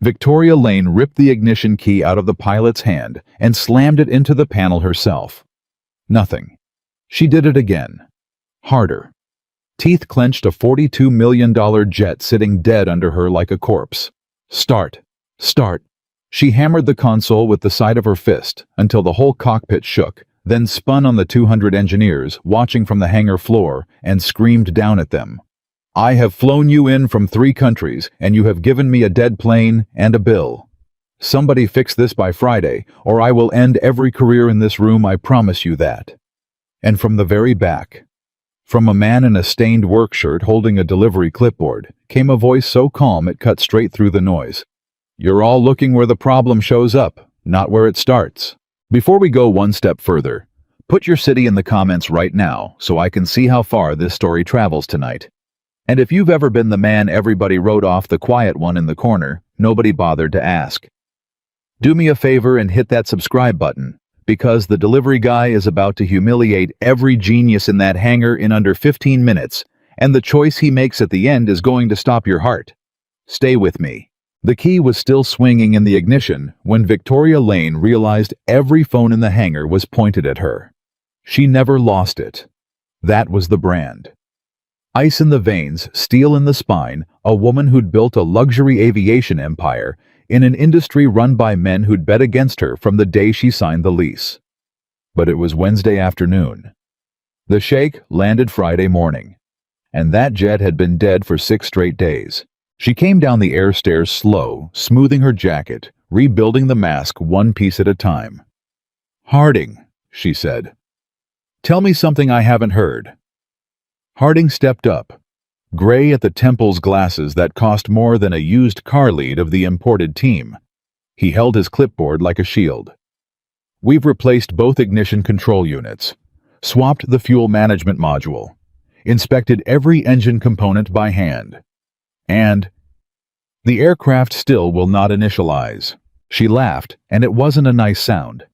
Victoria Lane ripped the ignition key out of the pilot's hand and slammed it into the panel herself. Nothing. She did it again. Harder. Teeth clenched a $42 million jet sitting dead under her like a corpse. Start. Start. She hammered the console with the side of her fist until the whole cockpit shook, then spun on the 200 engineers watching from the hangar floor and screamed down at them. I have flown you in from 3 countries, and you have given me a dead plane and a bill. Somebody fix this by Friday, or I will end every career in this room, I promise you that. And from the very back, from a man in a stained work shirt holding a delivery clipboard, came a voice so calm it cut straight through the noise. You're all looking where the problem shows up, not where it starts. Before we go one step further, put your city in the comments right now so I can see how far this story travels tonight. And if you've ever been the man everybody wrote off, the quiet one in the corner, nobody bothered to ask. Do me a favor and hit that subscribe button, because the delivery guy is about to humiliate every genius in that hangar in under 15 minutes, and the choice he makes at the end is going to stop your heart. Stay with me. The key was still swinging in the ignition when Victoria Lane realized every phone in the hangar was pointed at her. She never lost it. That was the brand. Ice in the veins, steel in the spine, a woman who'd built a luxury aviation empire in an industry run by men who'd bet against her from the day she signed the lease. But it was Wednesday afternoon. The Sheikh landed Friday morning, and that jet had been dead for 6 straight days. She came down the air stairs slow, smoothing her jacket, rebuilding the mask one piece at a time. Harding, she said. Tell me something I haven't heard. Harding stepped up, gray at the temples, glasses that cost more than a used car lead of the imported team. He held his clipboard like a shield. We've replaced both ignition control units, swapped the fuel management module, inspected every engine component by hand. And the aircraft still will not initialize. She laughed, and it wasn't a nice sound.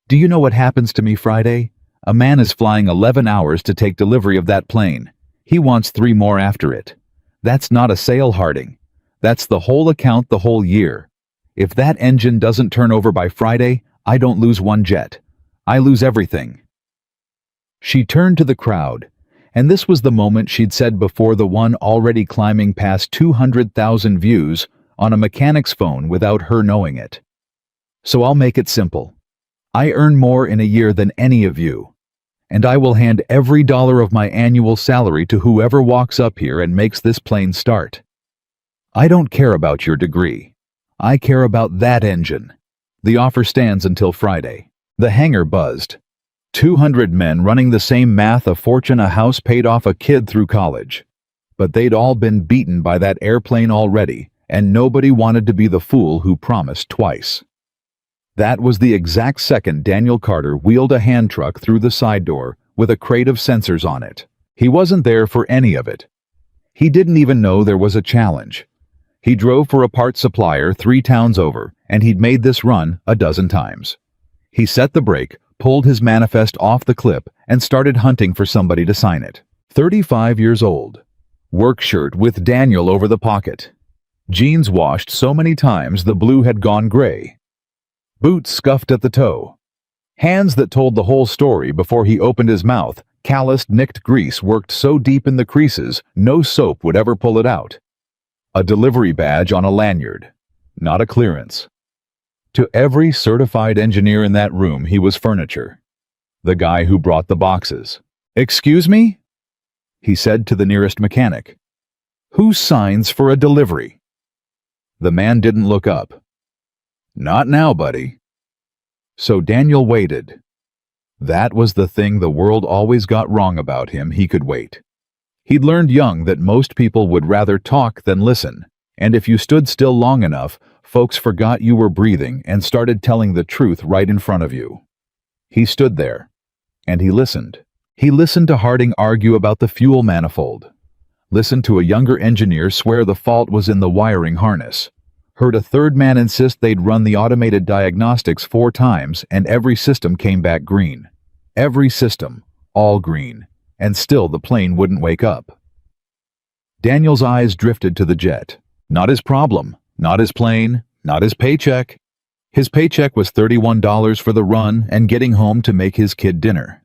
Do you know what happens to me Friday? A man is flying 11 hours to take delivery of that plane. He wants 3 more after it. That's not a sale, Harding. That's the whole account the whole year. If that engine doesn't turn over by Friday, I don't lose 1 jet. I lose everything. She turned to the crowd, and this was the moment she'd said before, the one already climbing past 200,000 views on a mechanic's phone without her knowing it. So I'll make it simple. I earn more in a year than any of you, and I will hand every dollar of my annual salary to whoever walks up here and makes this plane start. I don't care about your degree. I care about that engine. The offer stands until Friday. The hangar buzzed. 200 men running the same math, a fortune, a house, paid off a kid through college. But they'd all been beaten by that airplane already, and nobody wanted to be the fool who promised twice. That was the exact second Daniel Carter wheeled a hand truck through the side door with a crate of sensors on it. He wasn't there for any of it. He didn't even know there was a challenge. He drove for a parts supplier 3 towns over, and he'd made this run a dozen times. He set the brake, pulled his manifest off the clip, and started hunting for somebody to sign it. 35 years old. Work shirt with Daniel over the pocket. Jeans washed so many times the blue had gone gray. Boots scuffed at the toe. Hands that told the whole story before he opened his mouth, calloused, nicked grease worked so deep in the creases no soap would ever pull it out. A delivery badge on a lanyard, not a clearance. To every certified engineer in that room, he was furniture. The guy who brought the boxes. "Excuse me?" he said to the nearest mechanic. "Who signs for a delivery?" The man didn't look up. "Not now, buddy." So Daniel waited. That was the thing the world always got wrong about him. He could wait. He'd learned young that most people would rather talk than listen, and if you stood still long enough, folks forgot you were breathing and started telling the truth right in front of you. He stood there, and he listened. He listened to Harding argue about the fuel manifold, listened to a younger engineer swear the fault was in the wiring harness, heard a third man insist they'd run the automated diagnostics 4 times and every system came back green. Every system, all green, and still the plane wouldn't wake up. Daniel's eyes drifted to the jet. Not his problem, Not his plane, not his paycheck. His paycheck was $31 for the run and getting home to make his kid dinner.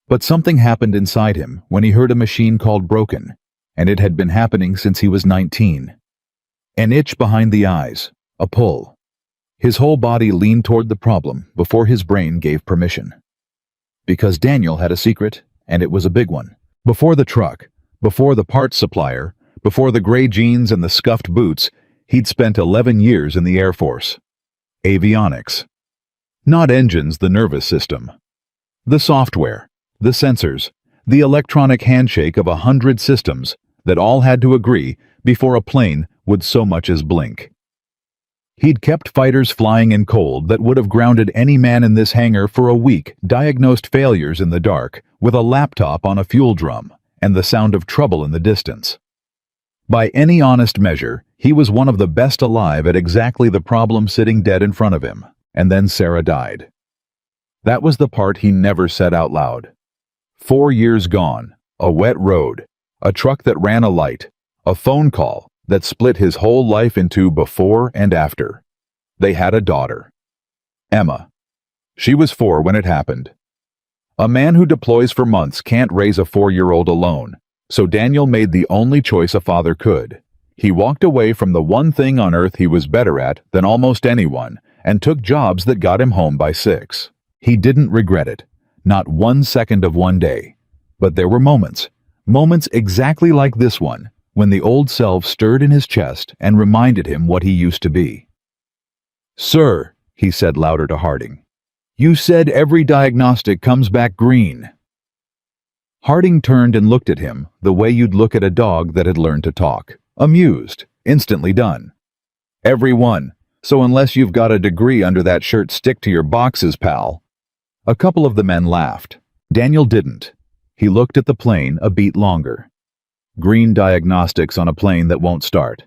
But something happened inside him when he heard a machine called broken, and it had been happening since he was 19. An itch behind the eyes, a pull. His whole body leaned toward the problem before his brain gave permission. Because Daniel had a secret, and it was a big one. Before the truck, before the parts supplier, before the gray jeans and the scuffed boots, he'd spent 11 years in the Air Force. Avionics. Not engines, the nervous system. The software, the sensors, the electronic handshake of 100 systems that all had to agree before a plane would so much as blink. He'd kept fighters flying in cold that would have grounded any man in this hangar for a week, diagnosed failures in the dark, with a laptop on a fuel drum, and the sound of trouble in the distance. By any honest measure, he was one of the best alive at exactly the problem sitting dead in front of him, and then Sarah died. That was the part he never said out loud. 4 years gone, a wet road, a truck that ran a light, a phone call that split his whole life into before and after. They had a daughter. Emma. She was 4 when it happened. A man who deploys for months can't raise a 4-year-old alone, so Daniel made the only choice a father could. He walked away from the one thing on earth he was better at than almost anyone and took jobs that got him home by 6. He didn't regret it, not 1 second of one day. But there were moments exactly like this one, when the old self stirred in his chest and reminded him what he used to be. "Sir," he said louder to Harding, "you said every diagnostic comes back green." Harding turned and looked at him the way you'd look at a dog that had learned to talk. Amused, instantly done. "Every one, so unless you've got a degree under that shirt, stick to your boxes, pal." A couple of the men laughed. Daniel didn't. He looked at the plane a beat longer. Green diagnostics on a plane that won't start.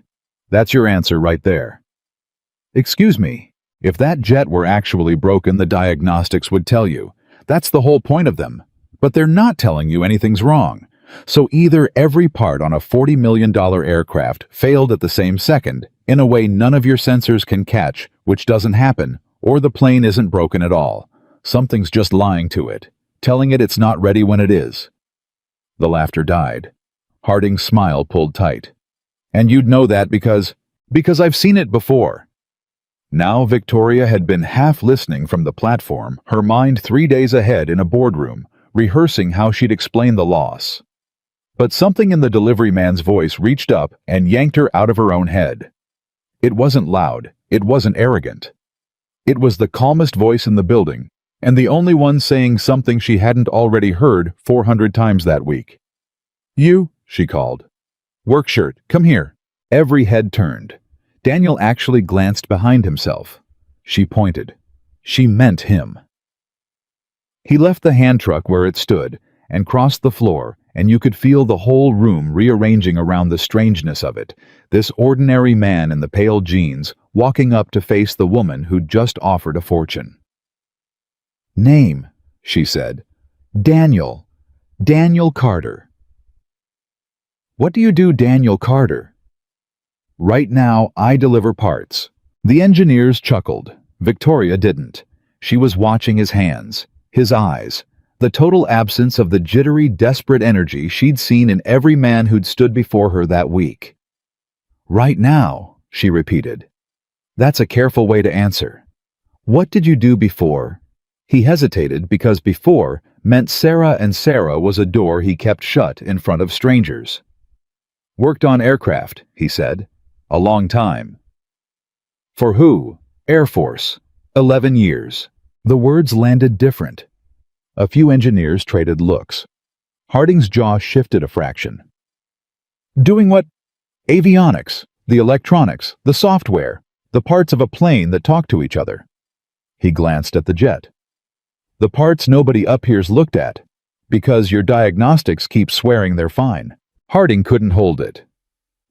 That's your answer right there. "Excuse me, if that jet were actually broken, the diagnostics would tell you. That's the whole point of them. But they're not telling you anything's wrong. So either every part on a $40 million aircraft failed at the same second, in a way none of your sensors can catch, which doesn't happen, or the plane isn't broken at all. Something's just lying to it, telling it it's not ready when it is." The laughter died. Harding's smile pulled tight. "And you'd know that because I've seen it before." Now Victoria had been half listening from the platform, her mind 3 days ahead in a boardroom, rehearsing how she'd explain the loss. But something in the delivery man's voice reached up and yanked her out of her own head. It wasn't loud, it wasn't arrogant. It was the calmest voice in the building, and the only one saying something she hadn't already heard 400 times that week. "You," she called. "Work shirt, come here." Every head turned. Daniel actually glanced behind himself. She pointed. She meant him. He left the hand truck where it stood and crossed the floor, and you could feel the whole room rearranging around the strangeness of it, this ordinary man in the pale jeans walking up to face the woman who'd just offered a fortune. "Name," she said. "Daniel. Daniel Carter." "What do you do, Daniel Carter?" "Right now, I deliver parts." The engineers chuckled. Victoria didn't. She was watching his hands, his eyes, the total absence of the jittery, desperate energy she'd seen in every man who'd stood before her that week. "Right now," she repeated. That's a careful way to answer. "What did you do before?" He hesitated because before meant Sarah, and Sarah was a door he kept shut in front of strangers. "Worked on aircraft," he said. "A long time." "For who?" "Air Force. 11 years." The words landed different. A few engineers traded looks. Harding's jaw shifted a fraction. "Doing what?" "Avionics, the electronics, the software, the parts of a plane that talk to each other." He glanced at the jet. "The parts nobody up here's looked at, because your diagnostics keep swearing they're fine." Harding couldn't hold it.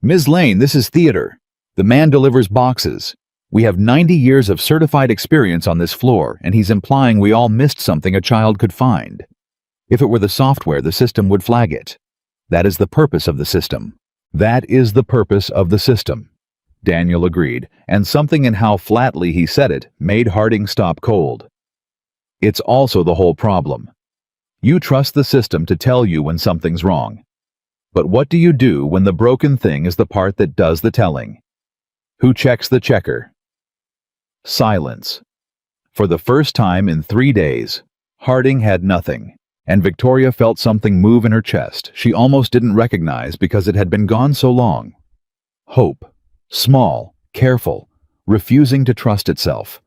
"Ms. Lane, this is theater. The man delivers boxes. We have 90 years of certified experience on this floor, and he's implying we all missed something a child could find. If it were the software, the system would flag it. That is the purpose of the system. That is the purpose of the system. Daniel agreed, and something in how flatly he said it made Harding stop cold. It's also the whole problem. You trust the system to tell you when something's wrong. But what do you do when the broken thing is the part that does the telling? Who checks the checker? Silence. For the first time in 3 days, Harding had nothing, and Victoria felt something move in her chest she almost didn't recognize because it had been gone so long. Hope. Small, careful, refusing to trust itself.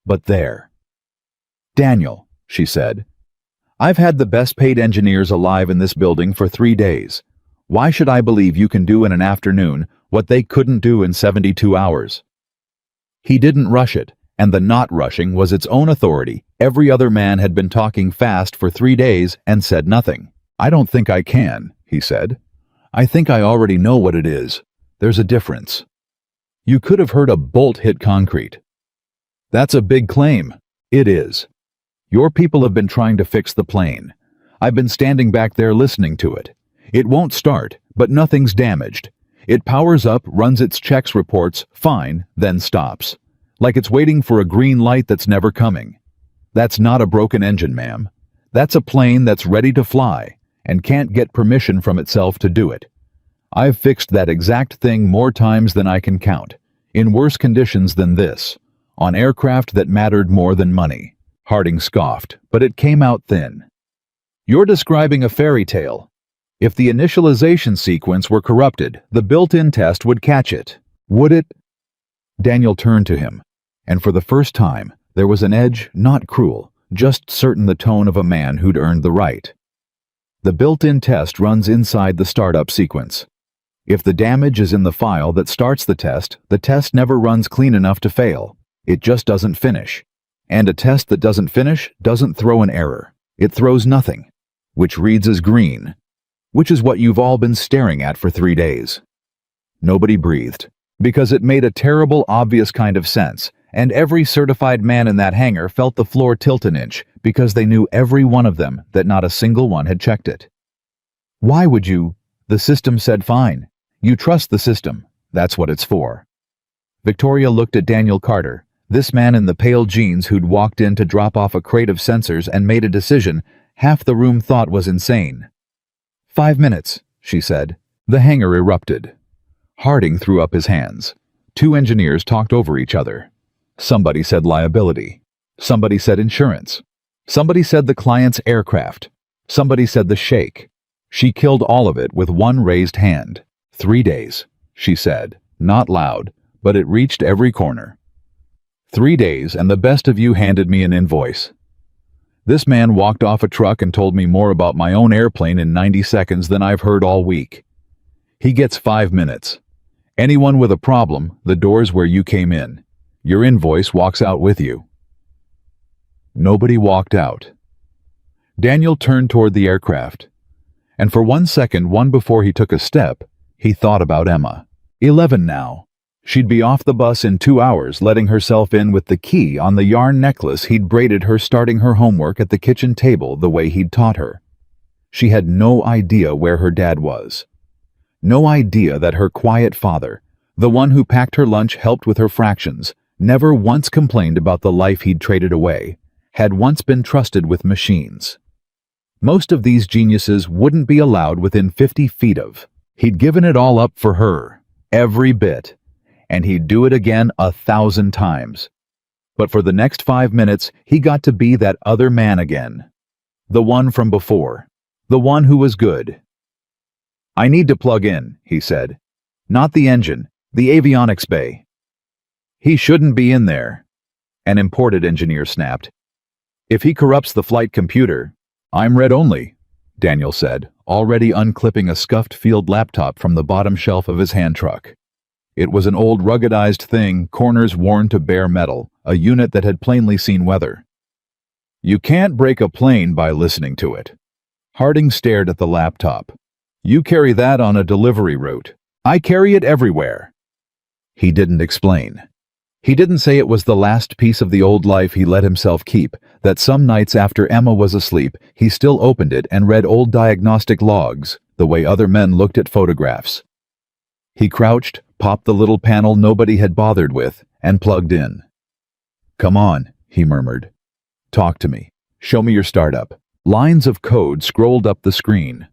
But there. Daniel, she said, I've had the best paid engineers alive in this building for 3 days. Why should I believe you can do in an afternoon what they couldn't do in 72 hours? He didn't rush it, and the not rushing was its own authority. Every other man had been talking fast for 3 days and said nothing. I don't think I can, he said. I think I already know what it is. There's a difference. You could have heard a bolt hit concrete. That's a big claim. It is. Your people have been trying to fix the plane. I've been standing back there listening to it. It won't start, but nothing's damaged. It powers up, runs its checks reports, fine, then stops. Like it's waiting for a green light that's never coming. That's not a broken engine, ma'am. That's a plane that's ready to fly and can't get permission from itself to do it. I've fixed that exact thing more times than I can count, in worse conditions than this, on aircraft that mattered more than money. Harding scoffed, but it came out thin. You're describing a fairy tale. If the initialization sequence were corrupted, the built-in test would catch it. Would it? Daniel turned to him, and for the first time, there was an edge, not cruel, just certain the tone of a man who'd earned the right. The built-in test runs inside the startup sequence. If the damage is in the file that starts the test never runs clean enough to fail. It just doesn't finish. And a test that doesn't finish doesn't throw an error. It throws nothing, which reads as green, which is what you've all been staring at for 3 days. Nobody breathed, because it made a terrible, obvious kind of sense, and every certified man in that hangar felt the floor tilt an inch because they knew every one of them that not a single one had checked it. Why would you? The system said fine. You trust the system. That's what it's for. Victoria looked at Daniel Carter, this man in the pale jeans who'd walked in to drop off a crate of sensors and made a decision half the room thought was insane. 5 minutes, she said. The hangar erupted. Harding threw up his hands. 2 engineers talked over each other. Somebody said liability. Somebody said insurance. Somebody said the client's aircraft. Somebody said the sheikh. She killed all of it with one raised hand. 3 days, she said, not loud, but it reached every corner. 3 days, and the best of you handed me an invoice. This man walked off a truck and told me more about my own airplane in 90 seconds than I've heard all week. He gets 5 minutes. Anyone with a problem, the door's where you came in. Your invoice walks out with you. Nobody walked out. Daniel turned toward the aircraft, and for 1 second, one before he took a step, he thought about Emma. 11 now. She'd be off the bus in 2 hours, letting herself in with the key on the yarn necklace he'd braided her starting her homework at the kitchen table the way he'd taught her. She had no idea where her dad was. No idea that her quiet father, the one who packed her lunch, helped with her fractions, never once complained about the life he'd traded away, had once been trusted with machines. Most of these geniuses wouldn't be allowed within 50 feet of. He'd given it all up for her, every bit, and he'd do it again 1,000 times. But for the next 5 minutes, he got to be that other man again. The one from before. The one who was good. I need to plug in, he said. Not the engine, the avionics bay. He shouldn't be in there, an imported engineer snapped. If he corrupts the flight computer, I'm read only, Daniel said, already unclipping a scuffed field laptop from the bottom shelf of his hand truck. It was an old ruggedized thing, corners worn to bare metal, a unit that had plainly seen weather. You can't break a plane by listening to it. Harding stared at the laptop. You carry that on a delivery route. I carry it everywhere. He didn't explain. He didn't say it was the last piece of the old life he let himself keep, that some nights after Emma was asleep, he still opened it and read old diagnostic logs, the way other men looked at photographs. He crouched, popped the little panel nobody had bothered with, and plugged in. "Come on," he murmured. "Talk to me. Show me your startup." Lines of code scrolled up the screen.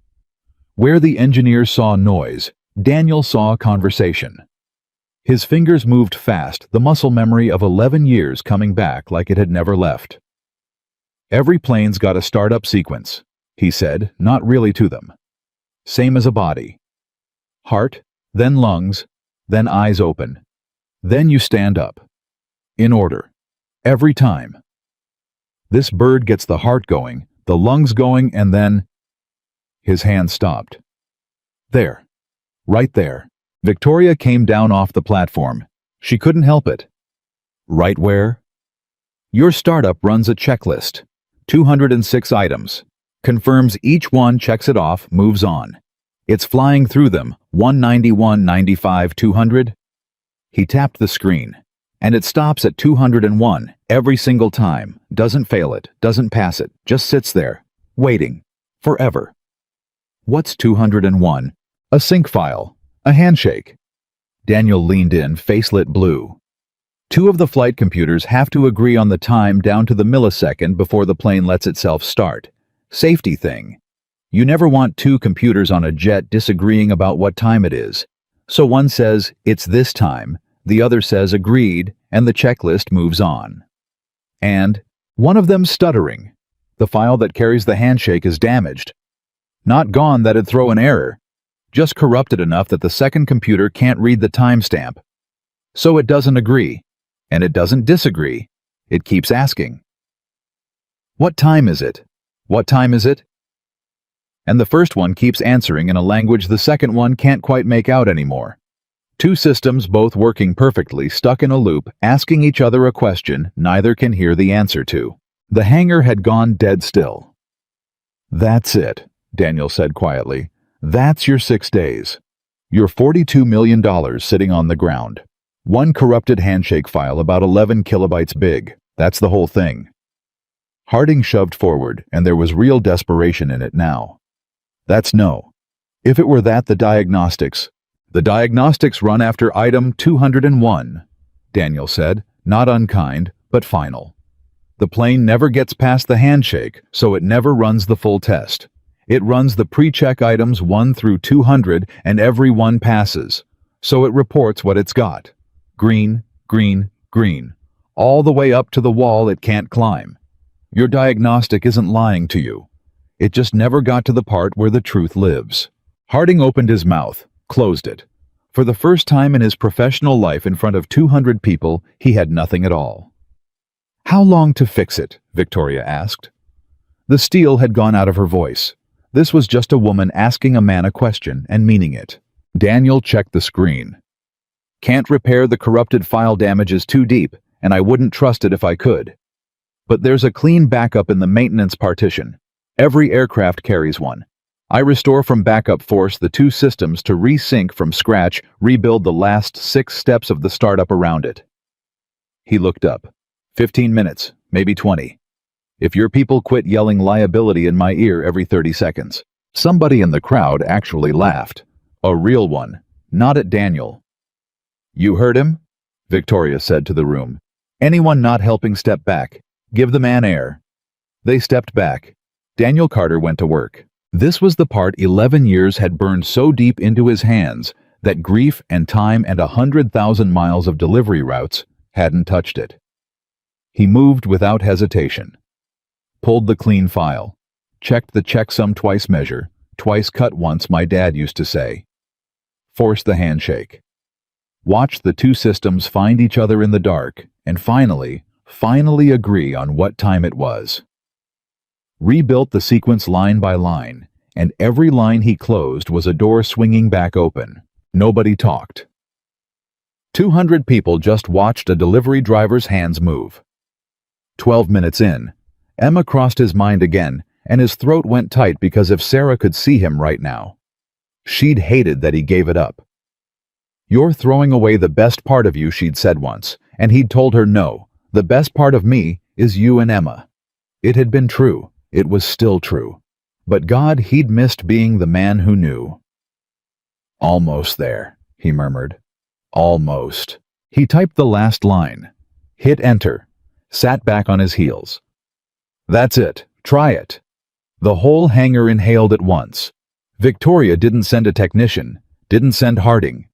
Where the engineer saw noise, Daniel saw conversation. His fingers moved fast, the muscle memory of 11 years coming back like it had never left. "Every plane's got a startup sequence," he said, not really to them. "Same as a body. Heart, then lungs, then eyes open. Then you stand up. In order. Every time. This bird gets the heart going, the lungs going, and then—" His hand stopped. "There. Right there." Victoria came down off the platform. She couldn't help it. "Right where?" "Your startup runs a checklist. 206 items. Confirms each one, checks it off, moves on. It's flying through them, 191, 95, 200. He tapped the screen. "And it stops at 201, every single time. Doesn't fail it, doesn't pass it, just sits there, waiting. Forever." "What's 201? "A sync file. A handshake." Daniel leaned in, face lit blue. "Two of the flight computers have to agree on the time down to the millisecond before the plane lets itself start. Safety thing. You never want two computers on a jet disagreeing about what time it is. So one says, 'It's this time,' the other says, 'Agreed,' and the checklist moves on. And one of them's stuttering. The file that carries the handshake is damaged. Not gone that'd throw an error. Just corrupted enough that the second computer can't read the timestamp. So it doesn't agree. And it doesn't disagree. It keeps asking. 'What time is it? What time is it?' And the first one keeps answering in a language the second one can't quite make out anymore. Two systems both working perfectly, stuck in a loop, asking each other a question neither can hear the answer to." The hangar had gone dead still. "That's it," Daniel said quietly. "That's your 6 days. Your $42 million sitting on the ground. One corrupted handshake file about 11 kilobytes big. That's the whole thing." Harding shoved forward, and there was real desperation in it now. "That's no. If it were that, the diagnostics run after item 201, Daniel said, not unkind, but final. The plane never gets past the handshake, so it never runs the full test. It runs the pre-check items 1 through 200, and every one passes. So it reports what it's got. Green, green, green. All the way up to the wall it can't climb. Your diagnostic isn't lying to you. It just never got to the part where the truth lives." Harding opened his mouth, closed it. For the first time in his professional life in front of 200 people, he had nothing at all. "How long to fix it?" Victoria asked. The steel had gone out of her voice. This was just a woman asking a man a question and meaning it. Daniel checked the screen. "Can't repair the corrupted file, damage is too deep, and I wouldn't trust it if I could. But there's a clean backup in the maintenance partition. Every aircraft carries one. I restore from backup force the two systems to resync from scratch, rebuild the last 6 steps of the startup around it." He looked up. 15 minutes, maybe 20. If your people quit yelling liability in my ear every 30 seconds. Somebody in the crowd actually laughed. A real one, not at Daniel. "You heard him?" Victoria said to the room. "Anyone not helping step back. Give the man air." They stepped back. Daniel Carter went to work. This was the part 11 years had burned so deep into his hands that grief and time and 100,000 miles of delivery routes hadn't touched it. He moved without hesitation. Pulled the clean file. Checked the checksum twice measure. Twice cut once, my dad used to say. Forced the handshake. Watched the two systems find each other in the dark and finally agree on what time it was. Rebuilt the sequence line by line, and every line he closed was a door swinging back open. Nobody talked. 200 people just watched a delivery driver's hands move. 12 minutes in, Emma crossed his mind again, and his throat went tight because if Sarah could see him right now, she'd hated that he gave it up. "You're throwing away the best part of you," she'd said once, and he'd told her no, the best part of me is you and Emma. It had been true. It was still true. But God, he'd missed being the man who knew. "Almost there," he murmured. Almost. He typed the last line, hit enter, sat back on his heels. That's it. Try it. The whole hangar inhaled at once. Victoria didn't send a technician, didn't send Harding.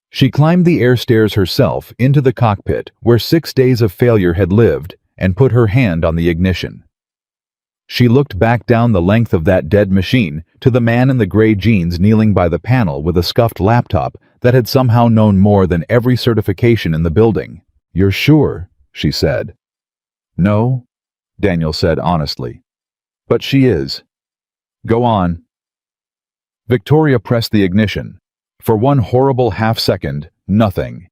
She climbed the air stairs herself into the cockpit where 6 days of failure had lived and put her hand on the ignition. She looked back down the length of that dead machine to the man in the gray jeans kneeling by the panel with a scuffed laptop that had somehow known more than every certification in the building. "You're sure?" she said. "No," Daniel said honestly. "But she is. Go on." Victoria pressed the ignition. For one horrible half-second, nothing.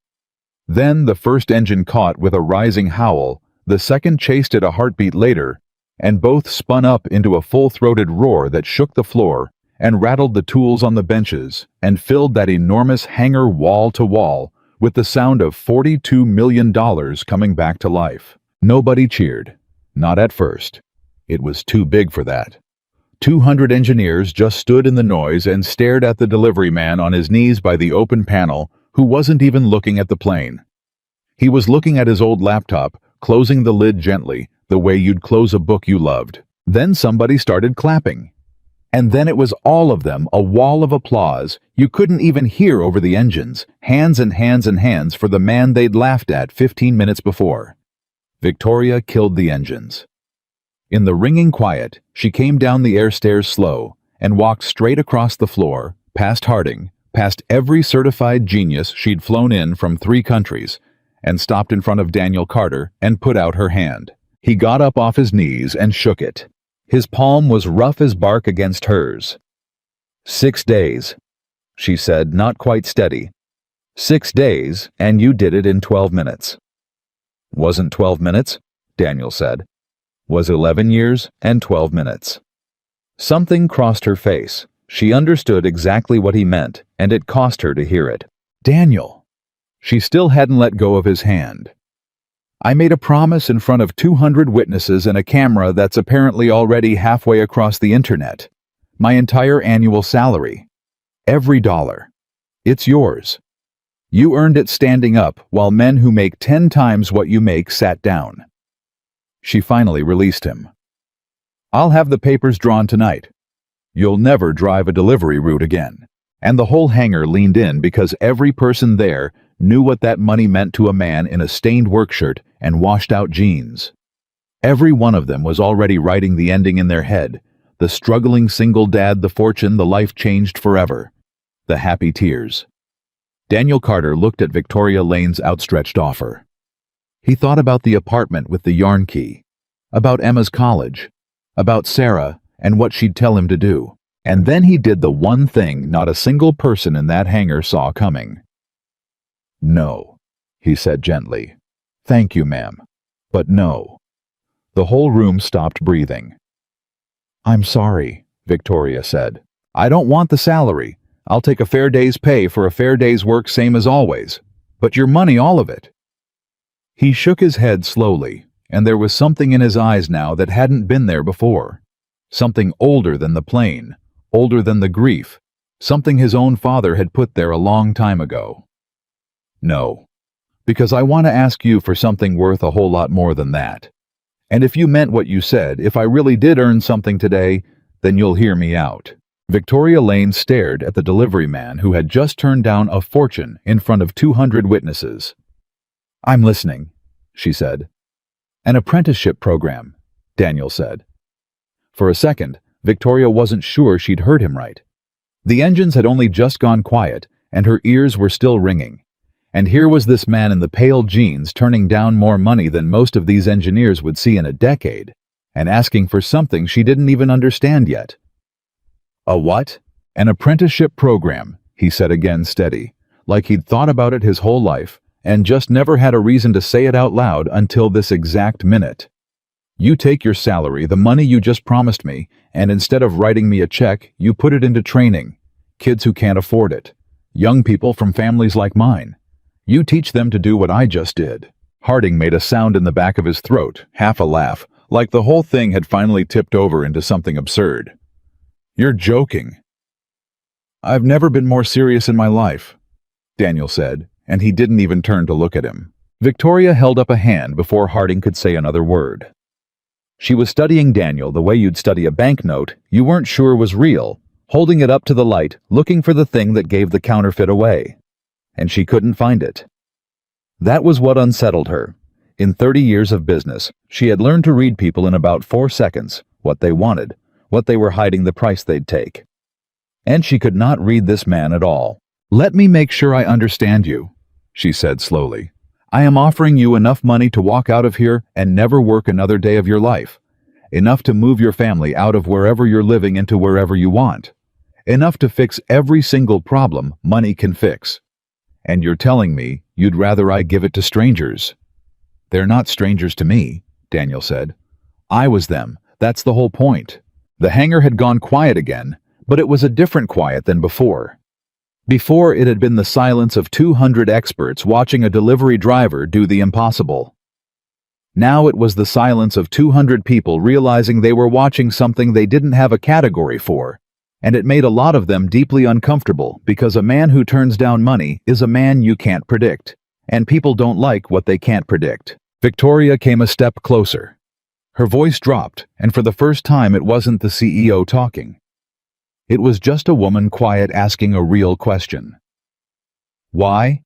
Then the first engine caught with a rising howl, the second chased it a heartbeat later, and both spun up into a full-throated roar that shook the floor and rattled the tools on the benches and filled that enormous hangar wall to wall with the sound of $42 million coming back to life. Nobody cheered. Not at first. It was too big for that. 200 engineers just stood in the noise and stared at the delivery man on his knees by the open panel, who wasn't even looking at the plane. He was looking at his old laptop, closing the lid gently, the way you'd close a book you loved. Then somebody started clapping. And then it was all of them, a wall of applause you couldn't even hear over the engines, hands and hands and hands for the man they'd laughed at 15 minutes before. Victoria killed the engines. In the ringing quiet, she came down the air stairs slow and walked straight across the floor, past Harding, past every certified genius she'd flown in from 3 countries, and stopped in front of Daniel Carter and put out her hand. He got up off his knees and shook it. His palm was rough as bark against hers. 6 days, she said, not quite steady. 6 days, and you did it in 12 minutes. Wasn't 12 minutes, Daniel said. Was 11 years and 12 minutes. Something crossed her face. She understood exactly what he meant, and it cost her to hear it. Daniel. She still hadn't let go of his hand. I made a promise in front of 200 witnesses and a camera that's apparently already halfway across the internet. My entire annual salary. Every dollar. It's yours. You earned it standing up while men who make 10 times what you make sat down. She finally released him. I'll have the papers drawn tonight. You'll never drive a delivery route again. And the whole hangar leaned in because every person there knew what that money meant to a man in a stained work shirt and washed-out jeans. Every one of them was already writing the ending in their head, the struggling single dad, the fortune, the life changed forever, the happy tears. Daniel Carter looked at Victoria Lane's outstretched offer. He thought about the apartment with the yarn key, about Emma's college, about Sarah and what she'd tell him to do. And then he did the one thing not a single person in that hangar saw coming. No, he said gently. Thank you, ma'am, but no. The whole room stopped breathing. I'm sorry, Victoria said. I don't want the salary. I'll take a fair day's pay for a fair day's work, same as always. But your money, all of it. He shook his head slowly, and there was something in his eyes now that hadn't been there before. Something older than the plane, older than the grief, something his own father had put there a long time ago. No, because I want to ask you for something worth a whole lot more than that. And if you meant what you said, if I really did earn something today, then you'll hear me out. Victoria Lane stared at the delivery man who had just turned down a fortune in front of 200 witnesses. I'm listening, she said. An apprenticeship program, Daniel said. For a second, Victoria wasn't sure she'd heard him right. The engines had only just gone quiet, and her ears were still ringing. And here was this man in the pale jeans turning down more money than most of these engineers would see in a decade, and asking for something she didn't even understand yet. A what? An apprenticeship program, he said again steady, like he'd thought about it his whole life, and just never had a reason to say it out loud until this exact minute. You take your salary, the money you just promised me, and instead of writing me a check, you put it into training. Kids who can't afford it. Young people from families like mine. You teach them to do what I just did. Harding made a sound in the back of his throat, half a laugh, like the whole thing had finally tipped over into something absurd. You're joking. I've never been more serious in my life, Daniel said, and he didn't even turn to look at him. Victoria held up a hand before Harding could say another word. She was studying Daniel the way you'd study a banknote you weren't sure was real, holding it up to the light, looking for the thing that gave the counterfeit away. And she couldn't find it. That was what unsettled her. In 30 years of business, she had learned to read people in about 4 seconds, what they wanted, what they were hiding, the price they'd take. And she could not read this man at all. "Let me make sure I understand you," she said slowly. "I am offering you enough money to walk out of here and never work another day of your life. Enough to move your family out of wherever you're living into wherever you want. Enough to fix every single problem money can fix. And you're telling me you'd rather I give it to strangers?" "They're not strangers to me," Daniel said. "I was them. That's the whole point." The hangar had gone quiet again, but it was a different quiet than before. Before, it had been the silence of 200 experts watching a delivery driver do the impossible. Now it was the silence of 200 people realizing they were watching something they didn't have a category for, and it made a lot of them deeply uncomfortable because a man who turns down money is a man you can't predict, and people don't like what they can't predict. Victoria came a step closer. Her voice dropped, and for the first time it wasn't the CEO talking. It was just a woman quiet asking a real question. "Why?"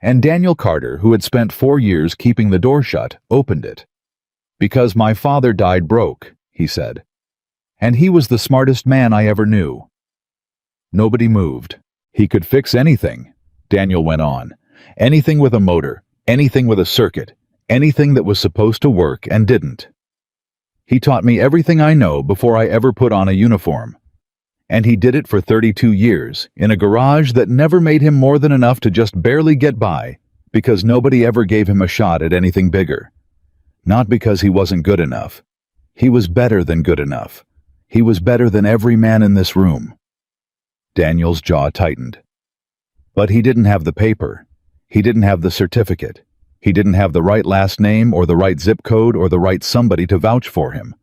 And Daniel Carter, who had spent 4 years keeping the door shut, opened it. "Because my father died broke," he said. "And he was the smartest man I ever knew." Nobody moved. "He could fix anything," Daniel went on. "Anything with a motor, anything with a circuit, anything that was supposed to work and didn't. He taught me everything I know before I ever put on a uniform. And he did it for 32 years, in a garage that never made him more than enough to just barely get by, because nobody ever gave him a shot at anything bigger. Not because he wasn't good enough. He was better than good enough. He was better than every man in this room." Daniel's jaw tightened. But he didn't have the paper. He didn't have the certificate. He didn't have the right last name or the right zip code or the right somebody to vouch for him.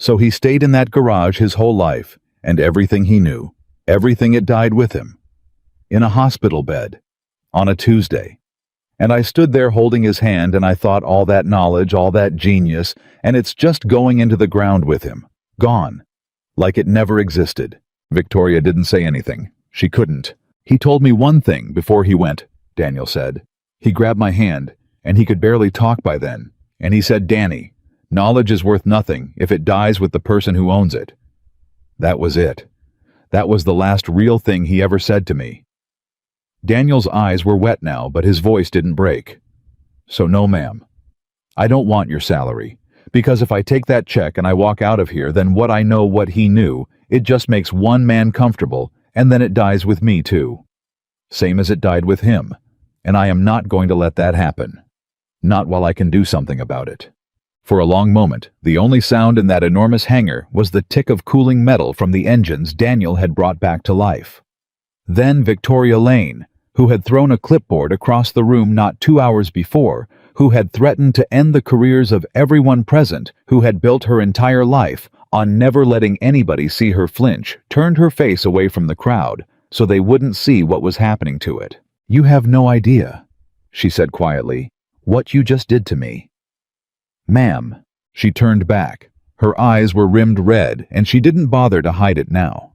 So he stayed in that garage his whole life, and everything he knew, everything it died with him. In a hospital bed, on a Tuesday. And I stood there holding his hand and I thought, all that knowledge, all that genius, and it's just going into the ground with him. Gone. Like it never existed. Victoria didn't say anything. She couldn't. "He told me one thing before he went," Daniel said. "He grabbed my hand, and he could barely talk by then. And he said, 'Danny, knowledge is worth nothing if it dies with the person who owns it.' That was it. That was the last real thing he ever said to me." Daniel's eyes were wet now, but his voice didn't break. "So no, ma'am. I don't want your salary, because if I take that check and I walk out of here, then what I know what he knew, it just makes one man comfortable, and then it dies with me too. Same as it died with him, and I am not going to let that happen. Not while I can do something about it." For a long moment, the only sound in that enormous hangar was the tick of cooling metal from the engines Daniel had brought back to life. Then Victoria Lane, who had thrown a clipboard across the room not 2 hours before, who had threatened to end the careers of everyone present, who had built her entire life on never letting anybody see her flinch, turned her face away from the crowd so they wouldn't see what was happening to it. "You have no idea," she said quietly, "what you just did to me." "Ma'am," she turned back. Her eyes were rimmed red, and she didn't bother to hide it now.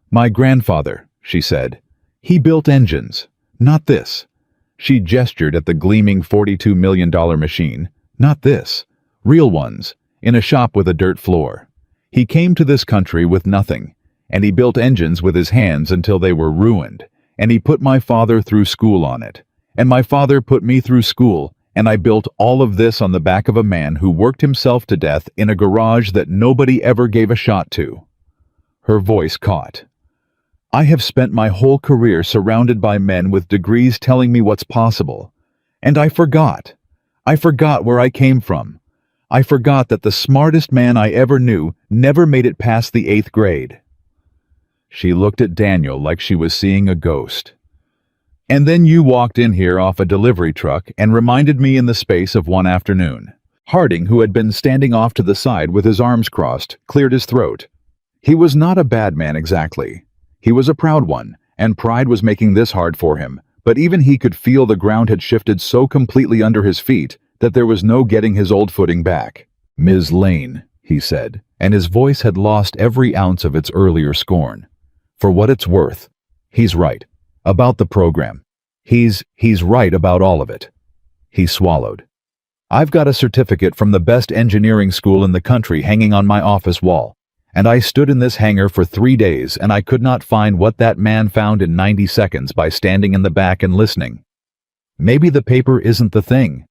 "My grandfather," she said. "He built engines. Not this." She gestured at the gleaming $42 million machine. "Not this. Real ones, in a shop with a dirt floor. He came to this country with nothing, and he built engines with his hands until they were ruined, and he put my father through school on it. And my father put me through school, and I built all of this on the back of a man who worked himself to death in a garage that nobody ever gave a shot to." Her voice caught. "I have spent my whole career surrounded by men with degrees telling me what's possible. And I forgot. I forgot where I came from. I forgot that the smartest man I ever knew never made it past the 8th grade." She looked at Daniel like she was seeing a ghost. "And then you walked in here off a delivery truck and reminded me in the space of one afternoon." Harding, who had been standing off to the side with his arms crossed, cleared his throat. He was not a bad man exactly. He was a proud one, and pride was making this hard for him, but even he could feel the ground had shifted so completely under his feet that there was no getting his old footing back. "Ms. Lane," he said, and his voice had lost every ounce of its earlier scorn. "For what it's worth, he's right. About the program. He's right about all of it." He swallowed. "I've got a certificate from the best engineering school in the country hanging on my office wall, and I stood in this hangar for 3 days and I could not find what that man found in 90 seconds by standing in the back and listening. Maybe the paper isn't the thing.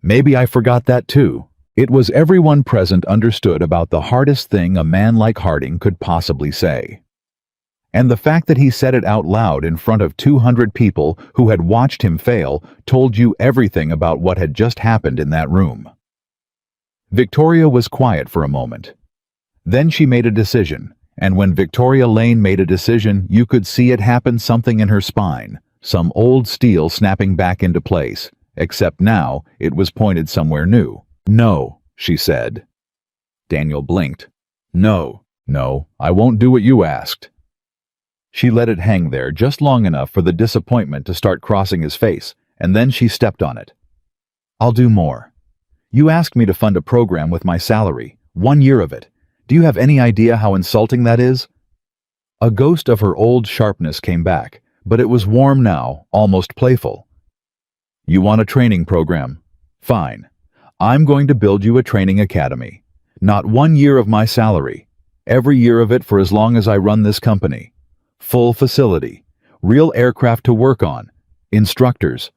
Maybe I forgot that too." It was everyone present understood about the hardest thing a man like Harding could possibly say. And the fact that he said it out loud in front of 200 people who had watched him fail told you everything about what had just happened in that room. Victoria was quiet for a moment. Then she made a decision, and when Victoria Lane made a decision, you could see it happen something in her spine, some old steel snapping back into place, except now it was pointed somewhere new. "No," she said. Daniel blinked. No, I won't do what you asked." She let it hang there just long enough for the disappointment to start crossing his face, and then she stepped on it. "I'll do more. You asked me to fund a program with my salary, 1 year of it. Do you have any idea how insulting that is?" A ghost of her old sharpness came back, but it was warm now, almost playful. "You want a training program? Fine. I'm going to build you a training academy. Not 1 year of my salary. Every year of it for as long as I run this company. Full facility. Real aircraft to work on. Instructors.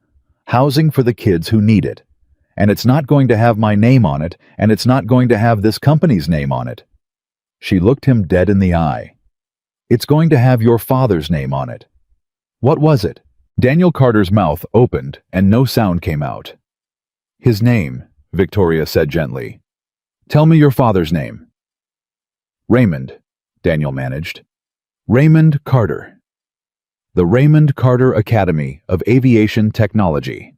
Housing for the kids who need it. And it's not going to have my name on it, and it's not going to have this company's name on it." She looked him dead in the eye. "It's going to have your father's name on it." "What was it?" Daniel Carter's mouth opened, and no sound came out. "His name," Victoria said gently. "Tell me your father's name." "Raymond," Daniel managed. "Raymond Carter. The Raymond Carter Academy of Aviation Technology,"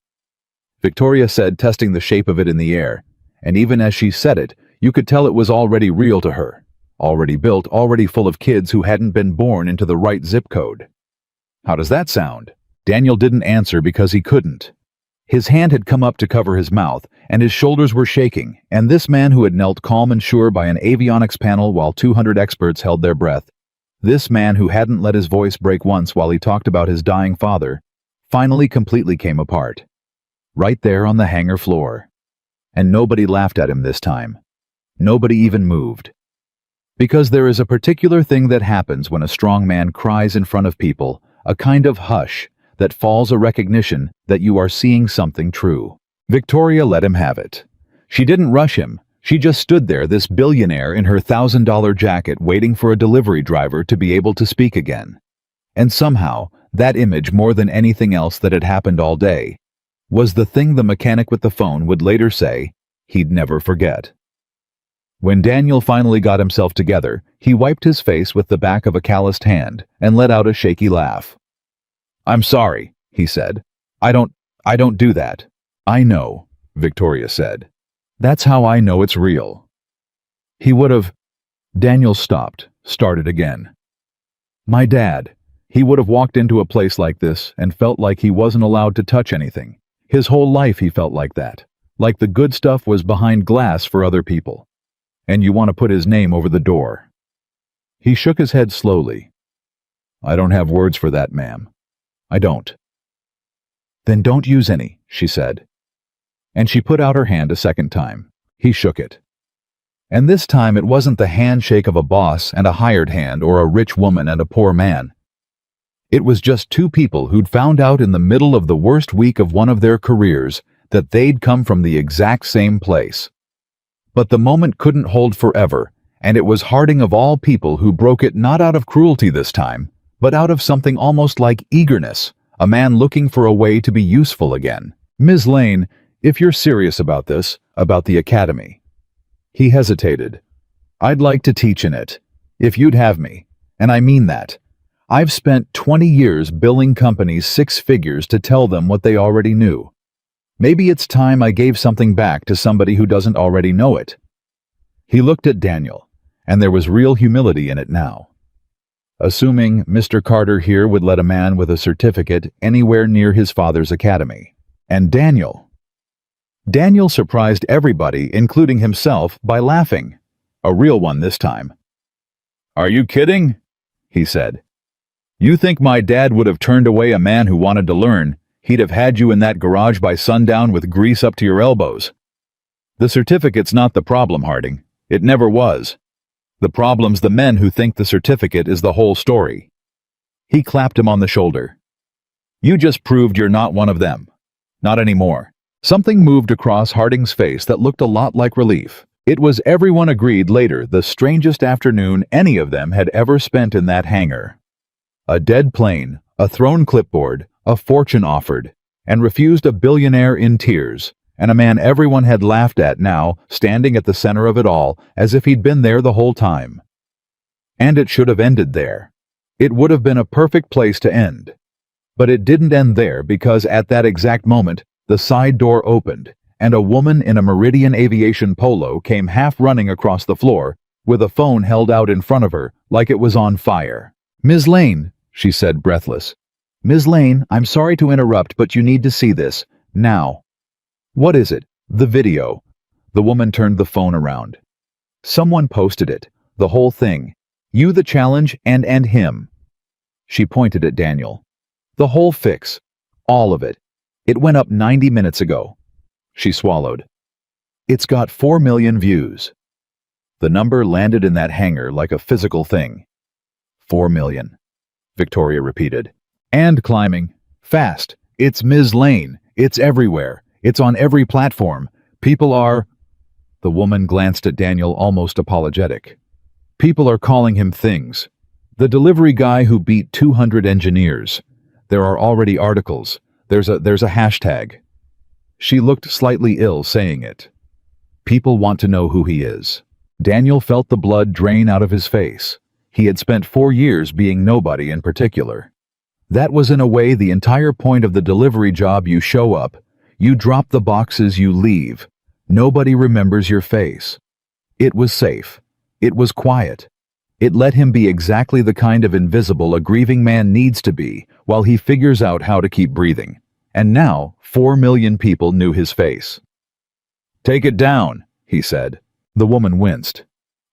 Victoria said, testing the shape of it in the air, and even as she said it, you could tell it was already real to her. Already built, already full of kids who hadn't been born into the right zip code. "How does that sound?" Daniel didn't answer because he couldn't. His hand had come up to cover his mouth, and his shoulders were shaking, and this man who had knelt calm and sure by an avionics panel while 200 experts held their breath, this man who hadn't let his voice break once while he talked about his dying father, finally completely came apart. Right there on the hangar floor. And nobody laughed at him this time. Nobody even moved. Because there is a particular thing that happens when a strong man cries in front of people, a kind of hush that falls, a recognition that you are seeing something true. Victoria let him have it. She didn't rush him. She just stood there, this billionaire in her $1,000 jacket, waiting for a delivery driver to be able to speak again. And somehow, that image, more than anything else that had happened all day, was the thing the mechanic with the phone would later say he'd never forget. When Daniel finally got himself together, he wiped his face with the back of a calloused hand and let out a shaky laugh. "I'm sorry," he said. I don't do that." "I know," Victoria said. "That's how I know it's real." He would have... Daniel stopped, started again. "My dad, he would have walked into a place like this and felt like he wasn't allowed to touch anything. His whole life he felt like that, like the good stuff was behind glass for other people. And you want to put his name over the door." He shook his head slowly. "I don't have words for that, ma'am. I don't." "Then don't use any," she said. And she put out her hand a second time. He shook it. And this time it wasn't the handshake of a boss and a hired hand or a rich woman and a poor man. It was just two people who'd found out in the middle of the worst week of one of their careers that they'd come from the exact same place. But the moment couldn't hold forever, and it was Harding of all people who broke it, not out of cruelty this time, but out of something almost like eagerness, a man looking for a way to be useful again. "Ms. Lane, if you're serious about this, about the academy." He hesitated. "I'd like to teach in it, if you'd have me, and I mean that. I've spent 20 years billing companies 6 figures to tell them what they already knew. Maybe it's time I gave something back to somebody who doesn't already know it." He looked at Daniel, and there was real humility in it now. assuming Mr. Carter here would let a man with a certificate anywhere near his father's academy. And Daniel surprised everybody, including himself, by laughing. A real one this time. "Are you kidding?" he said. "You think my dad would have turned away a man who wanted to learn? He'd have had you in that garage by sundown with grease up to your elbows." "The certificate's not the problem, Harding. It never was. The problem's the men who think the certificate is the whole story." He clapped him on the shoulder. "You just proved you're not one of them. Not anymore." Something moved across Harding's face that looked a lot like relief. It was, everyone agreed later, the strangest afternoon any of them had ever spent in that hangar. A dead plane, a thrown clipboard, a fortune offered, and refused a billionaire in tears, and a man everyone had laughed at now standing at the center of it all as if he'd been there the whole time. And it should have ended there. It would have been a perfect place to end. But it didn't end there, because at that exact moment, the side door opened, and a woman in a Meridian Aviation polo came half running across the floor, with a phone held out in front of her like it was on fire. "Ms. Lane," she said, breathless. "Ms. Lane, I'm sorry to interrupt, but you need to see this. Now." "What is it?" "The video." The woman turned the phone around. "Someone posted it. The whole thing. You the challenge and him." She pointed at Daniel. "The whole fix. All of it. It went up 90 minutes ago." She swallowed. "It's got 4 million views." The number landed in that hangar like a physical thing. 4 million, Victoria repeated. "And climbing. Fast. It's Ms. Lane. It's everywhere. It's on every platform. People are—" The woman glanced at Daniel, almost apologetic. "People are calling him things. The delivery guy who beat 200 engineers. There are already articles. There's a hashtag." She looked slightly ill saying it. "People want to know who he is." Daniel felt the blood drain out of his face. He had spent 4 years being nobody in particular. That was in a way the entire point of the delivery job. You show up, you drop the boxes, you leave. Nobody remembers your face. It was safe. It was quiet. It let him be exactly the kind of invisible a grieving man needs to be while he figures out how to keep breathing. And now, 4 million people knew his face. "Take it down," he said. The woman winced.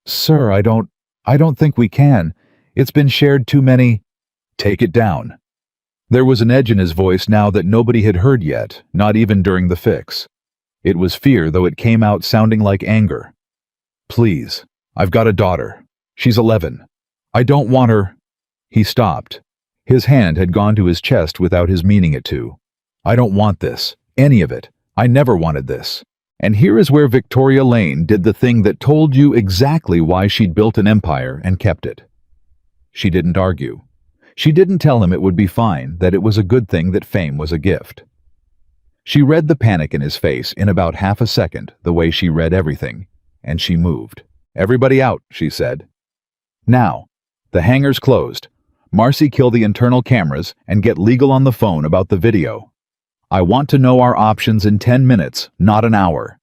"Sir, I don't think we can. It's been shared too many—" "Take it down." There was an edge in his voice now that nobody had heard yet, not even during the fix. It was fear, though it came out sounding like anger. "Please, I've got a daughter. She's 11. I don't want her—" He stopped. His hand had gone to his chest without his meaning it to. "I don't want this. Any of it. I never wanted this." And here is where Victoria Lane did the thing that told you exactly why she'd built an empire and kept it. She didn't argue. She didn't tell him it would be fine, that it was a good thing, that fame was a gift. She read the panic in his face in about half a second, the way she read everything, and she moved. "Everybody out," she said. "Now. The hangar's closed. Marcy, kill the internal cameras and get legal on the phone about the video. I want to know our options in 10 minutes, not an hour.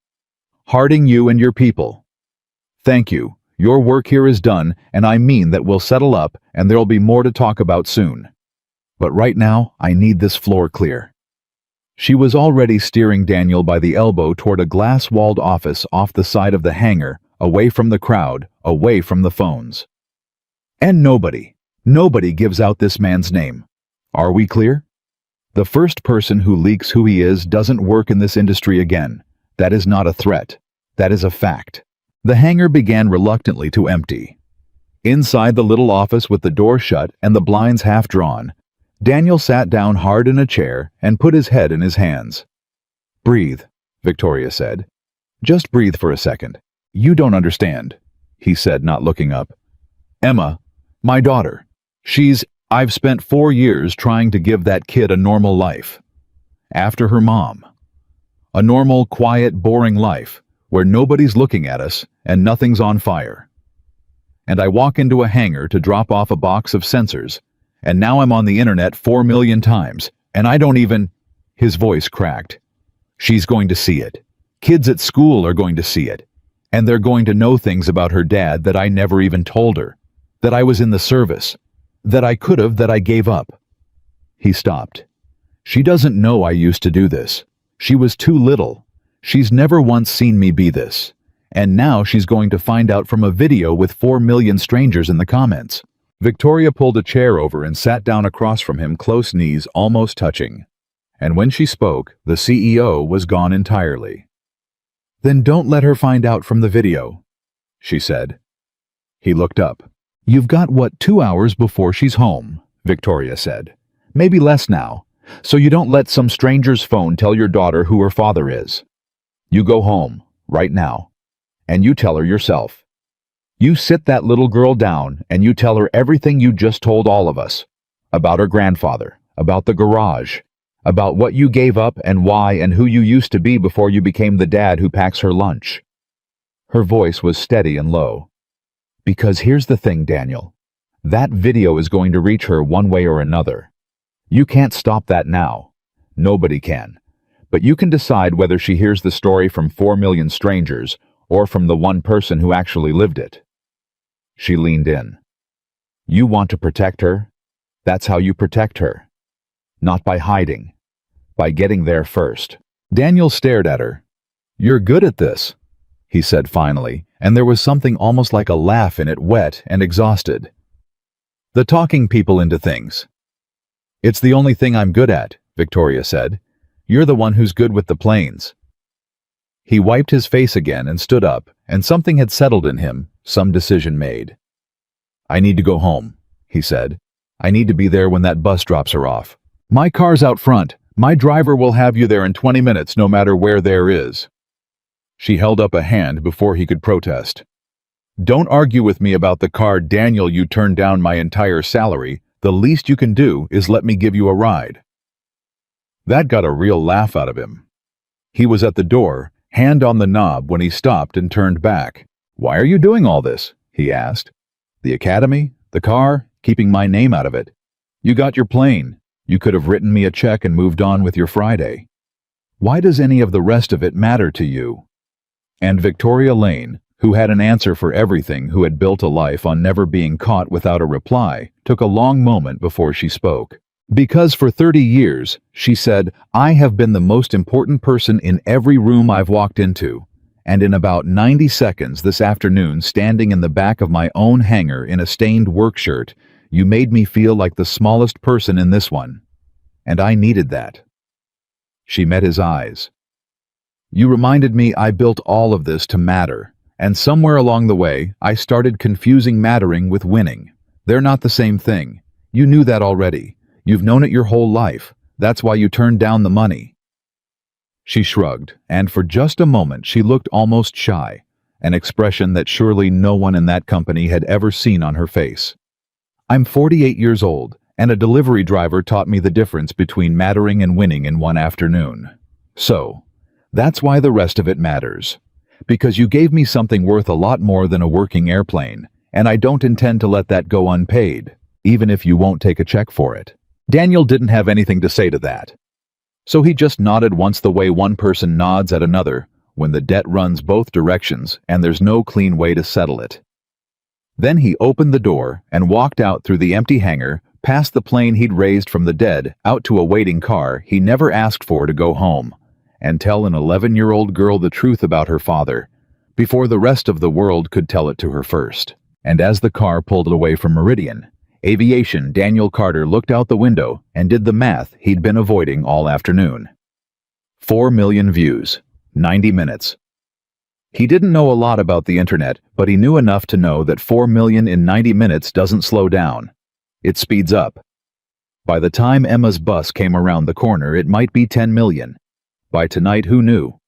Harding, you and your people. Thank you. Your work here is done, and I mean that we'll settle up, and there'll be more to talk about soon. But right now, I need this floor clear." She was already steering Daniel by the elbow toward a glass-walled office off the side of the hangar, away from the crowd, away from the phones. "And nobody gives out this man's name. Are we clear? The first person who leaks who he is doesn't work in this industry again. That is not a threat. That is a fact." The hangar began reluctantly to empty. Inside the little office with the door shut and the blinds half drawn, Daniel sat down hard in a chair and put his head in his hands. "Breathe," Victoria said. "Just breathe for a second. You don't understand," he said, not looking up. "Emma, my daughter, I've spent 4 years trying to give that kid a normal life. After her mom. A normal, quiet, boring life, where nobody's looking at us and nothing's on fire. And I walk into a hangar to drop off a box of sensors, and now I'm on the internet 4 million times, and I don't even—" His voice cracked. "She's going to see it. Kids at school are going to see it. And they're going to know things about her dad that I never even told her. That I was in the service. That I could have, that I gave up. He stopped. She doesn't know I used to do this. She was too little. She's never once seen me be this. And now she's going to find out from a video with 4 million strangers in the comments. Victoria pulled a chair over and sat down across from him, close knees almost touching. And when she spoke, the CEO was gone entirely. Then don't let her find out from the video, she said. He looked up. You've got, 2 hours before she's home, Victoria said. Maybe less now, so you don't let some stranger's phone tell your daughter who her father is. You go home, right now, and you tell her yourself. You sit that little girl down and you tell her everything you just told all of us. About her grandfather, about the garage, about what you gave up and why and who you used to be before you became the dad who packs her lunch. Her voice was steady and low. Because here's the thing, Daniel. That video is going to reach her one way or another. You can't stop that now. Nobody can. But you can decide whether she hears the story from 4 million strangers or from the one person who actually lived it. She leaned in. You want to protect her? That's how you protect her. Not by hiding. By getting there first. Daniel stared at her. You're good at this, he said finally, and there was something almost like a laugh in it, wet and exhausted. The talking people into things. It's the only thing I'm good at, Victoria said. You're the one who's good with the planes. He wiped his face again and stood up, and something had settled in him, some decision made. I need to go home, he said. I need to be there when that bus drops her off. My car's out front. My driver will have you there in 20 minutes, no matter where there is. She held up a hand before he could protest. Don't argue with me about the car, Daniel. You turned down my entire salary. The least you can do is let me give you a ride. That got a real laugh out of him. He was at the door, hand on the knob, when he stopped and turned back. Why are you doing all this? He asked. The academy? The car? Keeping my name out of it. You got your plane. You could have written me a check and moved on with your Friday. Why does any of the rest of it matter to you? And Victoria Lane, who had an answer for everything, who had built a life on never being caught without a reply, took a long moment before she spoke. Because for 30 years, she said, I have been the most important person in every room I've walked into. And in about 90 seconds this afternoon, standing in the back of my own hangar in a stained work shirt, you made me feel like the smallest person in this one. And I needed that. She met his eyes. You reminded me I built all of this to matter. And somewhere along the way, I started confusing mattering with winning. They're not the same thing. You knew that already. You've known it your whole life. That's why you turned down the money. She shrugged, and for just a moment she looked almost shy, an expression that surely no one in that company had ever seen on her face. I'm 48 years old, and a delivery driver taught me the difference between mattering and winning in one afternoon. So, that's why the rest of it matters. Because you gave me something worth a lot more than a working airplane, and I don't intend to let that go unpaid, even if you won't take a check for it. Daniel didn't have anything to say to that. So he just nodded once, the way one person nods at another when the debt runs both directions and there's no clean way to settle it. Then he opened the door and walked out through the empty hangar, past the plane he'd raised from the dead, out to a waiting car he never asked for, to go home and tell an 11-year-old girl the truth about her father, before the rest of the world could tell it to her first. And as the car pulled away from Meridian Aviation, Daniel Carter looked out the window and did the math he'd been avoiding all afternoon. 4 million views, 90 minutes. He didn't know a lot about the internet, but he knew enough to know that 4 million in 90 minutes doesn't slow down. It speeds up. By the time Emma's bus came around the corner, it might be 10 million. By tonight, who knew?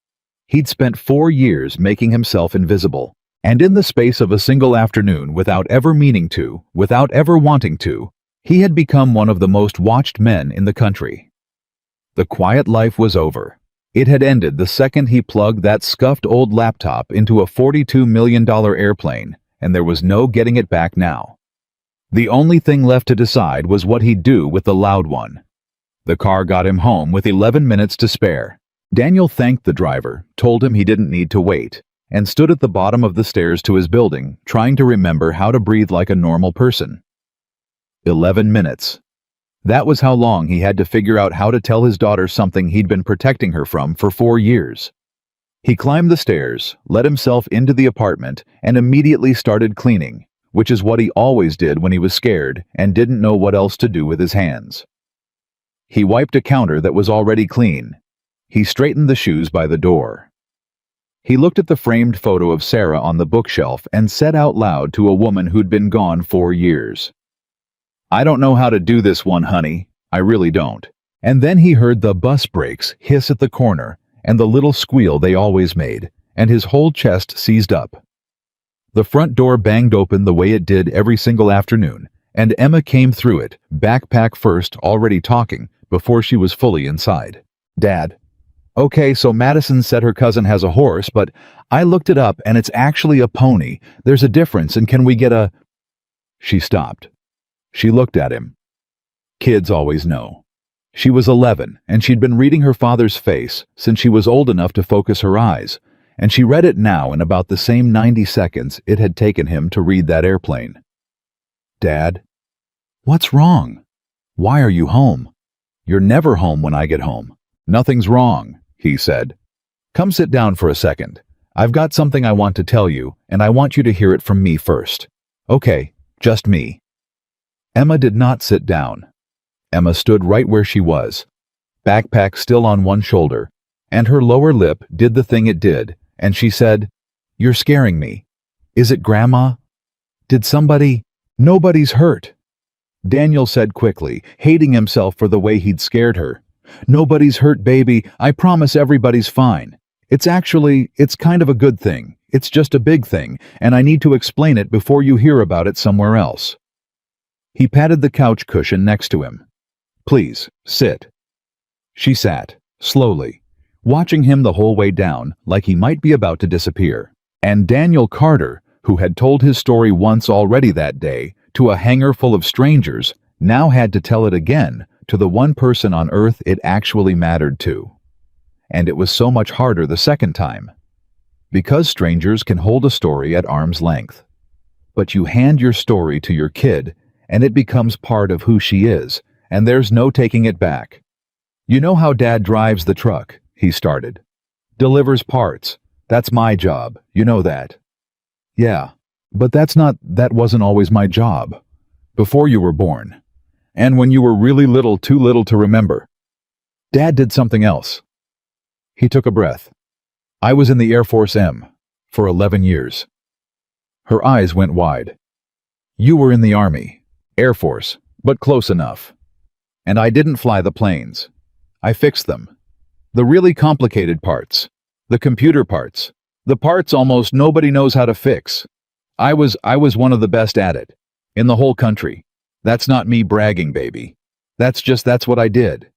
He'd spent 4 years making himself invisible. And in the space of a single afternoon, without ever meaning to, without ever wanting to, he had become one of the most watched men in the country. The quiet life was over. It had ended the second he plugged that scuffed old laptop into a $42 million airplane, and there was no getting it back now. The only thing left to decide was what he'd do with the loud one. The car got him home with 11 minutes to spare. Daniel thanked the driver, told him he didn't need to wait, and stood at the bottom of the stairs to his building, trying to remember how to breathe like a normal person. 11 minutes. That was how long he had to figure out how to tell his daughter something he'd been protecting her from for 4 years. He climbed the stairs, let himself into the apartment, and immediately started cleaning, which is what he always did when he was scared and didn't know what else to do with his hands. He wiped a counter that was already clean. He straightened the shoes by the door. He looked at the framed photo of Sarah on the bookshelf and said out loud to a woman who'd been gone 4 years, "I don't know how to do this one, honey. I really don't." And then he heard the bus brakes hiss at the corner and the little squeal they always made, and his whole chest seized up. The front door banged open the way it did every single afternoon, and Emma came through it, backpack first, already talking, before she was fully inside. "Dad. Okay, so Madison said her cousin has a horse, but I looked it up and it's actually a pony. There's a difference, and can we get a—" She stopped. She looked at him. Kids always know. She was 11, and she'd been reading her father's face since she was old enough to focus her eyes, and she read it now in about the same 90 seconds it had taken him to read that airplane. "Dad? What's wrong? Why are you home? You're never home when I get home." "Nothing's wrong," he said. "Come sit down for a second. I've got something I want to tell you, and I want you to hear it from me first." "Okay, just me." Emma did not sit down. Emma stood right where she was, backpack still on one shoulder, and her lower lip did the thing it did, and she said, "You're scaring me. Is it Grandma? Did somebody—" "Nobody's hurt," Daniel said quickly, hating himself for the way he'd scared her. "Nobody's hurt, baby. I promise everybody's fine. It's kind of a good thing. It's just a big thing, and I need to explain it before you hear about it somewhere else." He patted the couch cushion next to him. "Please, sit." She sat, slowly, watching him the whole way down like he might be about to disappear. And Daniel Carter, who had told his story once already that day to a hangar full of strangers, now had to tell it again to the one person on Earth it actually mattered to. And it was so much harder the second time. Because strangers can hold a story at arm's length. But you hand your story to your kid, and it becomes part of who she is, and there's no taking it back. "You know how Dad drives the truck," he started. "Delivers parts. That's my job, you know that." "Yeah, but that wasn't always my job. Before you were born. And when you were really little, too little to remember. Dad did something else." He took a breath. "I was in the Air Force M for 11 years. Her eyes went wide. "You were in the Army, Air Force, but close enough. And I didn't fly the planes. I fixed them. The really complicated parts. The computer parts. The parts almost nobody knows how to fix. I was one of the best at it. In the whole country. That's not me bragging, baby. That's what I did.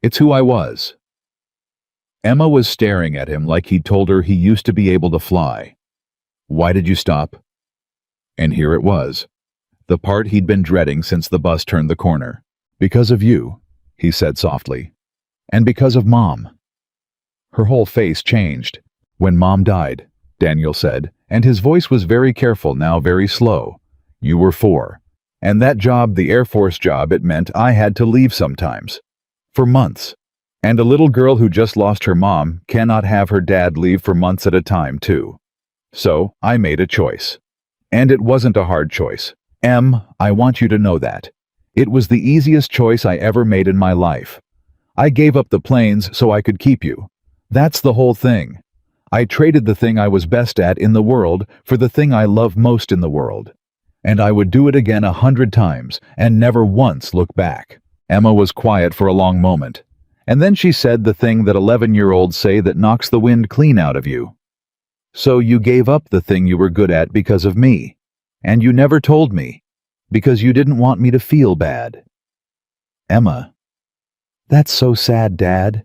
It's who I was." Emma was staring at him like he'd told her he used to be able to fly. "Why did you stop?" And here it was. The part he'd been dreading since the bus turned the corner. "Because of you," he said softly. "And because of Mom." Her whole face changed. "When Mom died," Daniel said, and his voice was very careful now, very slow. "You were 4. And that job, the Air Force job, it meant I had to leave sometimes. For months. And a little girl who just lost her mom cannot have her dad leave for months at a time, too. So I made a choice. And it wasn't a hard choice. Em, I want you to know that. It was the easiest choice I ever made in my life. I gave up the planes so I could keep you. That's the whole thing. I traded the thing I was best at in the world for the thing I love most in the world. And I would do it again 100 times and never once look back." Emma was quiet for a long moment, and then she said the thing that 11-year-olds say that knocks the wind clean out of you. "So you gave up the thing you were good at because of me, and you never told me, because you didn't want me to feel bad." "Emma, that's so sad, Dad."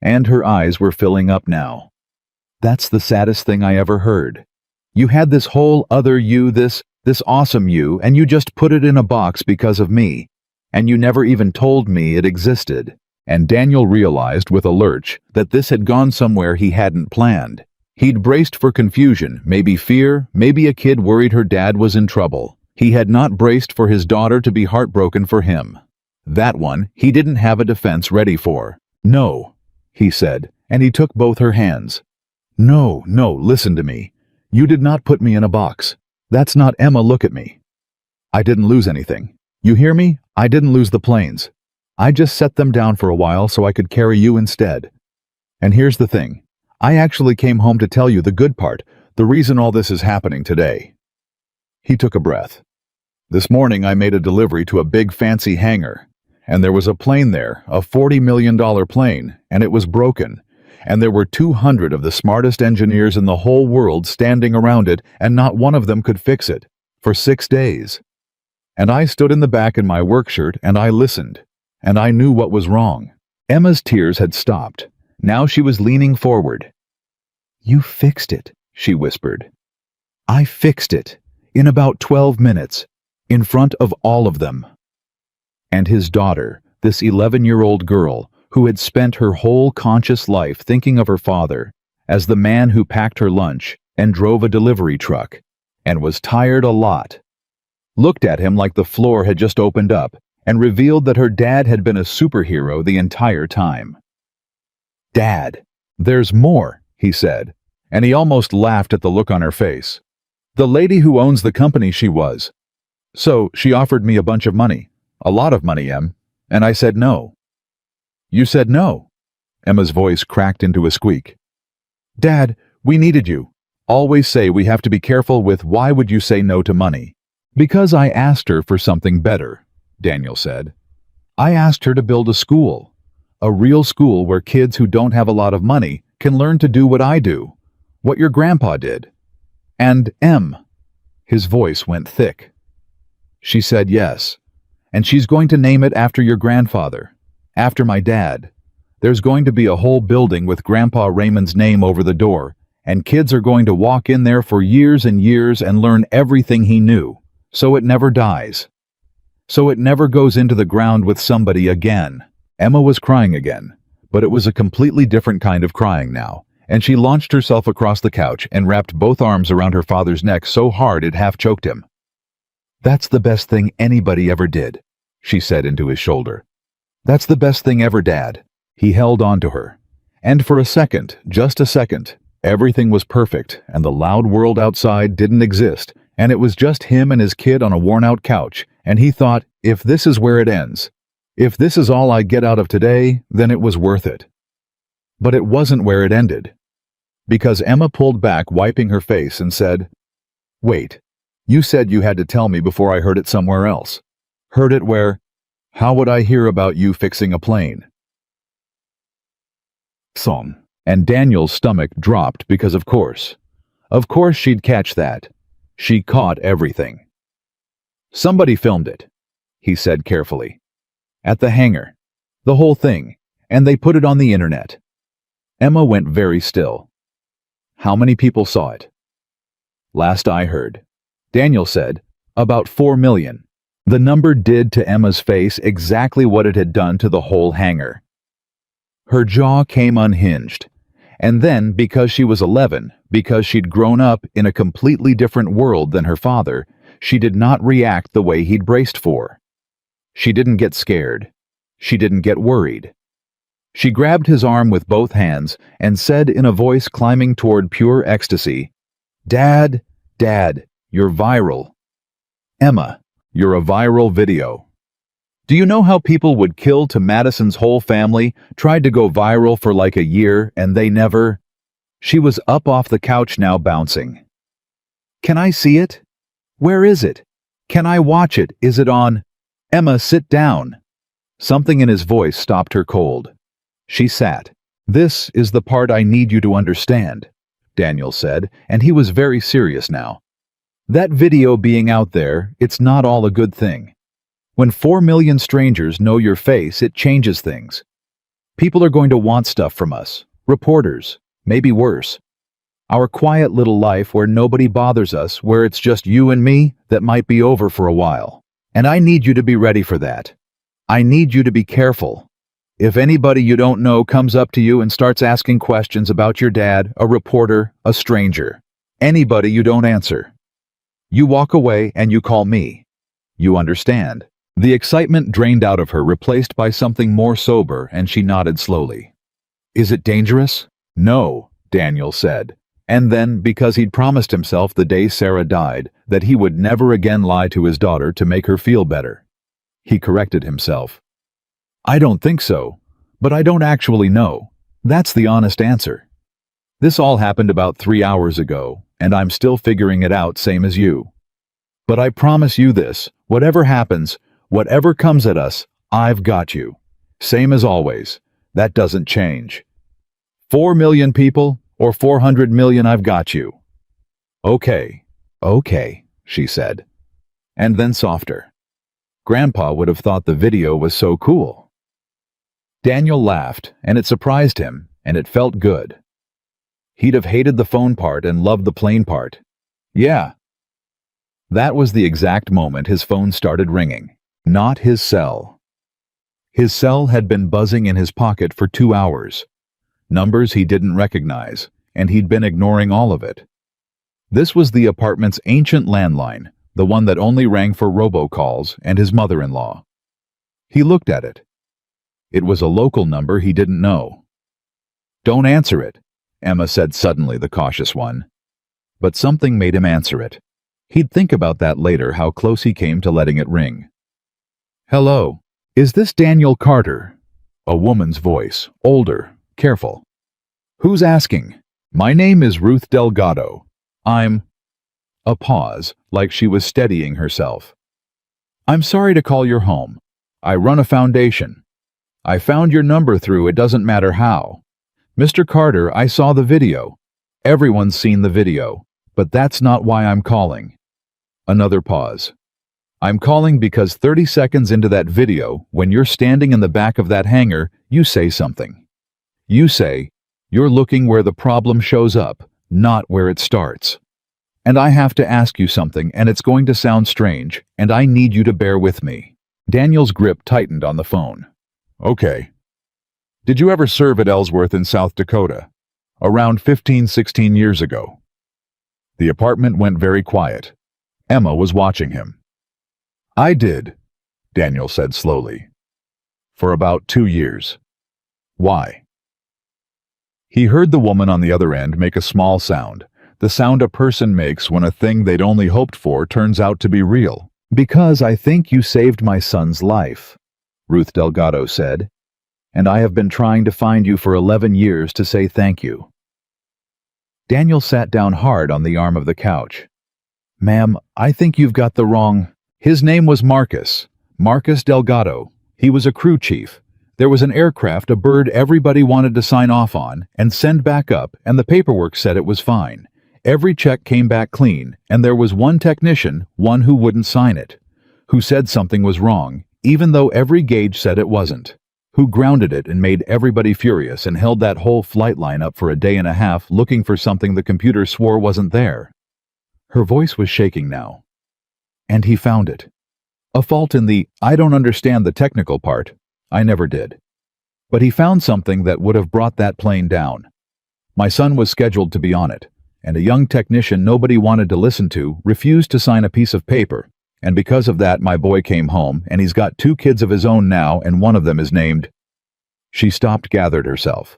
And her eyes were filling up now. "That's the saddest thing I ever heard. You had this whole other you, this awesome you, and you just put it in a box because of me, and you never even told me it existed." And Daniel realized with a lurch that this had gone somewhere he hadn't planned. He'd braced for confusion, maybe fear, maybe a kid worried her dad was in trouble. He had not braced for his daughter to be heartbroken for him. That one he didn't have a defense ready for. "No," he said, and he took both her hands. "No, no, listen to me. You did not put me in a box. That's not Emma. Look at me. I didn't lose anything. You hear me? I didn't lose the planes. I just set them down for a while so I could carry you instead. And here's the thing. I actually came home to tell you the good part, the reason all this is happening today." He took a breath. "This morning I made a delivery to a big fancy hangar, and there was a plane there, a $40 million plane, and it was broken, and there were 200 of the smartest engineers in the whole world standing around it, and not one of them could fix it, for 6 days. And I stood in the back in my work shirt and I listened, and I knew what was wrong." Emma's tears had stopped. Now she was leaning forward. "You fixed it," she whispered. "I fixed it, in about 12 minutes, in front of all of them." And his daughter, this 11-year-old girl, who had spent her whole conscious life thinking of her father as the man who packed her lunch and drove a delivery truck, and was tired a lot, looked at him like the floor had just opened up and revealed that her dad had been a superhero the entire time. "Dad, there's more," he said, and he almost laughed at the look on her face. "The lady who owns the company, she was. So she offered me a bunch of money, a lot of money, Em, and I said no." "You said no?" Emma's voice cracked into a squeak. "Dad, we needed you. Always say we have to be careful with why would you say no to money." "Because I asked her for something better," Daniel said. "I asked her to build a school. A real school where kids who don't have a lot of money can learn to do what I do, what your grandpa did. And Em," his voice went thick. "She said yes. And she's going to name it after your grandfather, after my dad. There's going to be a whole building with Grandpa Raymond's name over the door, and kids are going to walk in there for years and years and learn everything he knew, so it never dies. So it never goes into the ground with somebody again." Emma was crying again, but it was a completely different kind of crying now, and she launched herself across the couch and wrapped both arms around her father's neck so hard it half choked him. "That's the best thing anybody ever did," she said into his shoulder. "That's the best thing ever, Dad." He held on to her. And for a second, just a second, everything was perfect and the loud world outside didn't exist, and it was just him and his kid on a worn-out couch, and he thought, if this is where it ends, if this is all I get out of today, then it was worth it. But it wasn't where it ended. Because Emma pulled back, wiping her face, and said, "Wait, you said you had to tell me before I heard it somewhere else. Heard it where? How would I hear about you fixing a plane?" Song. And Daniel's stomach dropped because of course she'd catch that. She caught everything. "Somebody filmed it," he said carefully. "At the hangar. The whole thing. And they put it on the internet." Emma went very still. "How many people saw it?" "Last I heard," Daniel said, "about 4 million. The number did to Emma's face exactly what it had done to the whole hangar. Her jaw came unhinged. And then, because she was 11, because she'd grown up in a completely different world than her father, she did not react the way he'd braced for. She didn't get scared. She didn't get worried. She grabbed his arm with both hands and said in a voice climbing toward pure ecstasy, "Dad, Dad, you're viral. Emma, you're a viral video. Do you know how people would kill to Madison's whole family, tried to go viral for like a year, and they never?" She was up off the couch now, bouncing. "Can I see it? Where is it? Can I watch it? Is it on?" "Emma, sit down." Something in his voice stopped her cold. She sat. "This is the part I need you to understand," Daniel said, and he was very serious now. "That video being out there, it's not all a good thing. When 4 million strangers know your face, it changes things. People are going to want stuff from us, reporters, maybe worse. Our quiet little life where nobody bothers us, where it's just you and me, that might be over for a while. And I need you to be ready for that. I need you to be careful. If anybody you don't know comes up to you and starts asking questions about your dad, a reporter, a stranger, anybody, you don't answer. You walk away and you call me. You understand." The excitement drained out of her, replaced by something more sober, and she nodded slowly. "Is it dangerous?" "No," Daniel said. And then, because he'd promised himself the day Sarah died that he would never again lie to his daughter to make her feel better, he corrected himself. "I don't think so, but I don't actually know. That's the honest answer. This all happened about 3 hours ago, and I'm still figuring it out, same as you. But I promise you this, whatever happens, whatever comes at us, I've got you. Same as always. That doesn't change. 4 million people or 400 million, I've got you." "Okay, okay," she said. And then softer. Grandpa would have thought the video was so cool. Daniel laughed, and it surprised him, and it felt good. He'd have hated the phone part and loved the plane part. Yeah. That was the exact moment his phone started ringing. Not his cell. His cell had been buzzing in his pocket for 2 hours. Numbers he didn't recognize, and he'd been ignoring all of it. This was the apartment's ancient landline, the one that only rang for robocalls and his mother-in-law. He looked at it. It was a local number he didn't know. "Don't answer it," Emma said suddenly, the cautious one. But something made him answer it. He'd think about that later, how close he came to letting it ring. "Hello. Is this Daniel Carter?" A woman's voice, older, careful. "Who's asking?" "My name is Ruth Delgado. I'm—" A pause, like she was steadying herself. "I'm sorry to call your home. I run a foundation. I found your number through, it doesn't matter how. Mr. Carter, I saw the video. Everyone's seen the video, but that's not why I'm calling." Another pause. "I'm calling because 30 seconds into that video, when you're standing in the back of that hangar, you say something. You say, you're looking where the problem shows up, not where it starts. And I have to ask you something, and it's going to sound strange, and I need you to bear with me." Daniel's grip tightened on the phone. "Okay. Did you ever serve at Ellsworth in South Dakota? Around 15-16 years ago?" The apartment went very quiet. Emma was watching him. "I did," Daniel said slowly. "For about 2 years. Why?" He heard the woman on the other end make a small sound, the sound a person makes when a thing they'd only hoped for turns out to be real. "Because I think you saved my son's life," Ruth Delgado said, "and I have been trying to find you for 11 years to say thank you." Daniel sat down hard on the arm of the couch. "Ma'am, I think you've got the wrong—" His name was Marcus Delgado. He was a crew chief. There was an aircraft, a bird everybody wanted to sign off on and send back up, and the paperwork said it was fine. Every check came back clean, and there was one technician, one who wouldn't sign it, who said something was wrong, even though every gauge said it wasn't, who grounded it and made everybody furious and held that whole flight line up for a day and a half looking for something the computer swore wasn't there. Her voice was shaking now. "And he found it. A fault in the, I don't understand the technical part. I never did. But he found something that would have brought that plane down. My son was scheduled to be on it, and a young technician nobody wanted to listen to refused to sign a piece of paper, and because of that my boy came home, and he's got 2 kids of his own now, and one of them is named—" She stopped, gathered herself.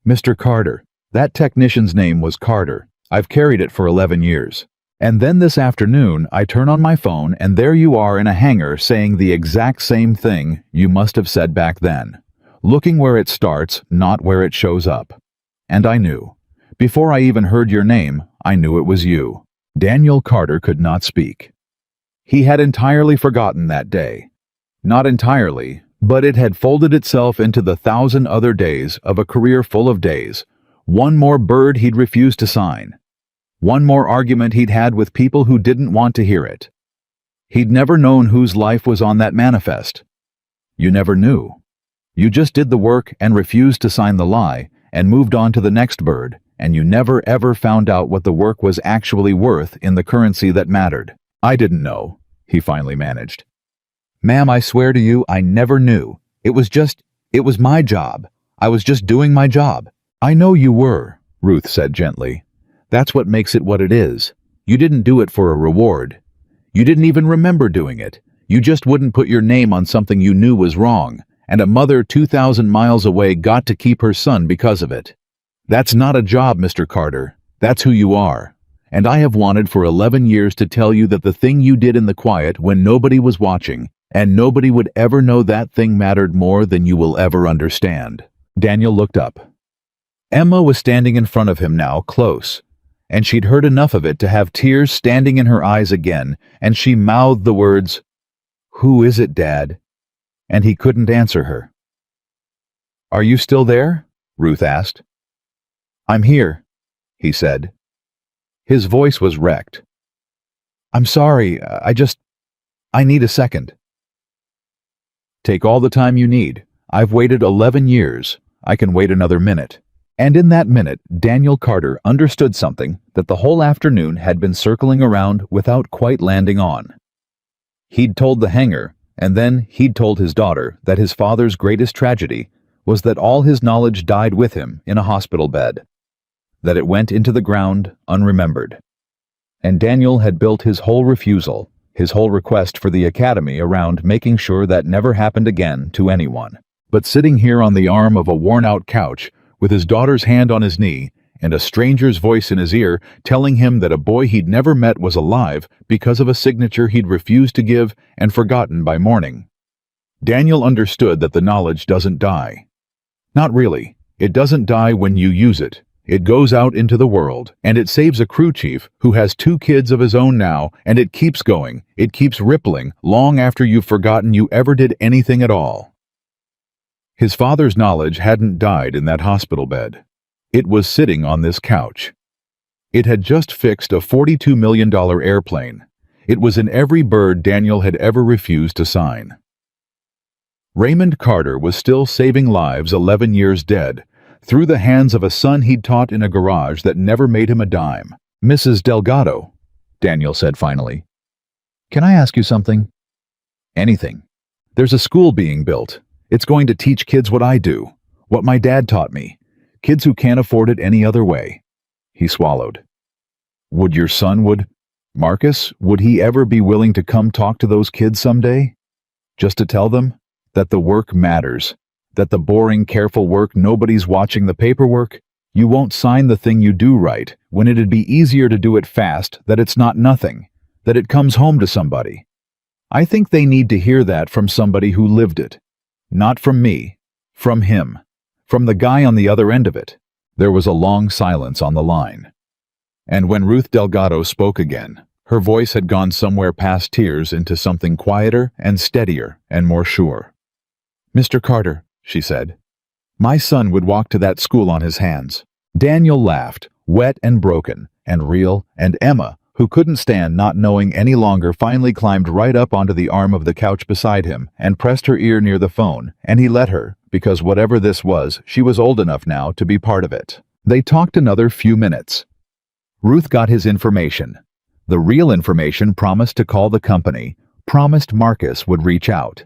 "Mr. Carter. That technician's name was Carter. I've carried it for 11 years. And then this afternoon, I turn on my phone, and there you are in a hangar saying the exact same thing you must have said back then. Looking where it starts, not where it shows up. And I knew. Before I even heard your name, I knew it was you." Daniel Carter could not speak. He had entirely forgotten that day. Not entirely, but it had folded itself into the 1,000 other days of a career full of days. One more bird he'd refused to sign. One more argument he'd had with people who didn't want to hear it. He'd never known whose life was on that manifest. You never knew. You just did the work and refused to sign the lie and moved on to the next bird, and you never ever found out what the work was actually worth in the currency that mattered. "I didn't know," he finally managed. "Ma'am, I swear to you, I never knew. It was my job. I was just doing my job." "I know you were," Ruth said gently. "That's what makes it what it is. You didn't do it for a reward. You didn't even remember doing it. You just wouldn't put your name on something you knew was wrong, and a mother 2,000 miles away got to keep her son because of it. That's not a job, Mr. Carter. That's who you are. And I have wanted for 11 years to tell you that the thing you did in the quiet when nobody was watching, and nobody would ever know that thing mattered more than you will ever understand. Daniel looked up. Emma was standing in front of him now, close, and she'd heard enough of it to have tears standing in her eyes again, and she mouthed the words, "Who is it, Dad?" And he couldn't answer her. "Are you still there?" Ruth asked. "I'm here," he said. His voice was wrecked. "I'm sorry, I need a second." "Take all the time you need. I've waited 11 years. I can wait another minute." And in that minute, Daniel Carter understood something that the whole afternoon had been circling around without quite landing on. He'd told the hanger, and then he'd told his daughter that his father's greatest tragedy was that all his knowledge died with him in a hospital bed, that it went into the ground unremembered. And Daniel had built his whole refusal, his whole request for the academy around making sure that never happened again to anyone. But sitting here on the arm of a worn-out couch, with his daughter's hand on his knee and a stranger's voice in his ear telling him that a boy he'd never met was alive because of a signature he'd refused to give and forgotten by morning. Daniel understood that the knowledge doesn't die. Not really. It doesn't die when you use it. It goes out into the world, and it saves a crew chief who has 2 kids of his own now, and it keeps going. It keeps rippling long after you've forgotten you ever did anything at all. His father's knowledge hadn't died in that hospital bed. It was sitting on this couch. It had just fixed a $42 million airplane. It was in every bird Daniel had ever refused to sign. Raymond Carter was still saving lives 11 years dead, through the hands of a son he'd taught in a garage that never made him a dime. "Mrs. Delgado," Daniel said finally, "can I ask you something?" "Anything. There's a school being built. It's going to teach kids what I do, what my dad taught me, kids who can't afford it any other way." He swallowed. "Would your son, Marcus, would he ever be willing to come talk to those kids someday? Just to tell them that the work matters, that the boring, careful work, nobody's watching the paperwork, you won't sign the thing you do right, when it'd be easier to do it fast, that it's not nothing, that it comes home to somebody. I think they need to hear that from somebody who lived it. Not from me, from him, from the guy on the other end of it." There was a long silence on the line. And when Ruth Delgado spoke again, her voice had gone somewhere past tears into something quieter and steadier and more sure. "Mr. Carter," she said, "my son would walk to that school on his hands." Daniel laughed, wet and broken and real, and Emma, who couldn't stand not knowing any longer, finally climbed right up onto the arm of the couch beside him and pressed her ear near the phone, and he let her, because whatever this was, she was old enough now to be part of it. They talked another few minutes. Ruth got his information. The real information promised to call the company, promised Marcus would reach out.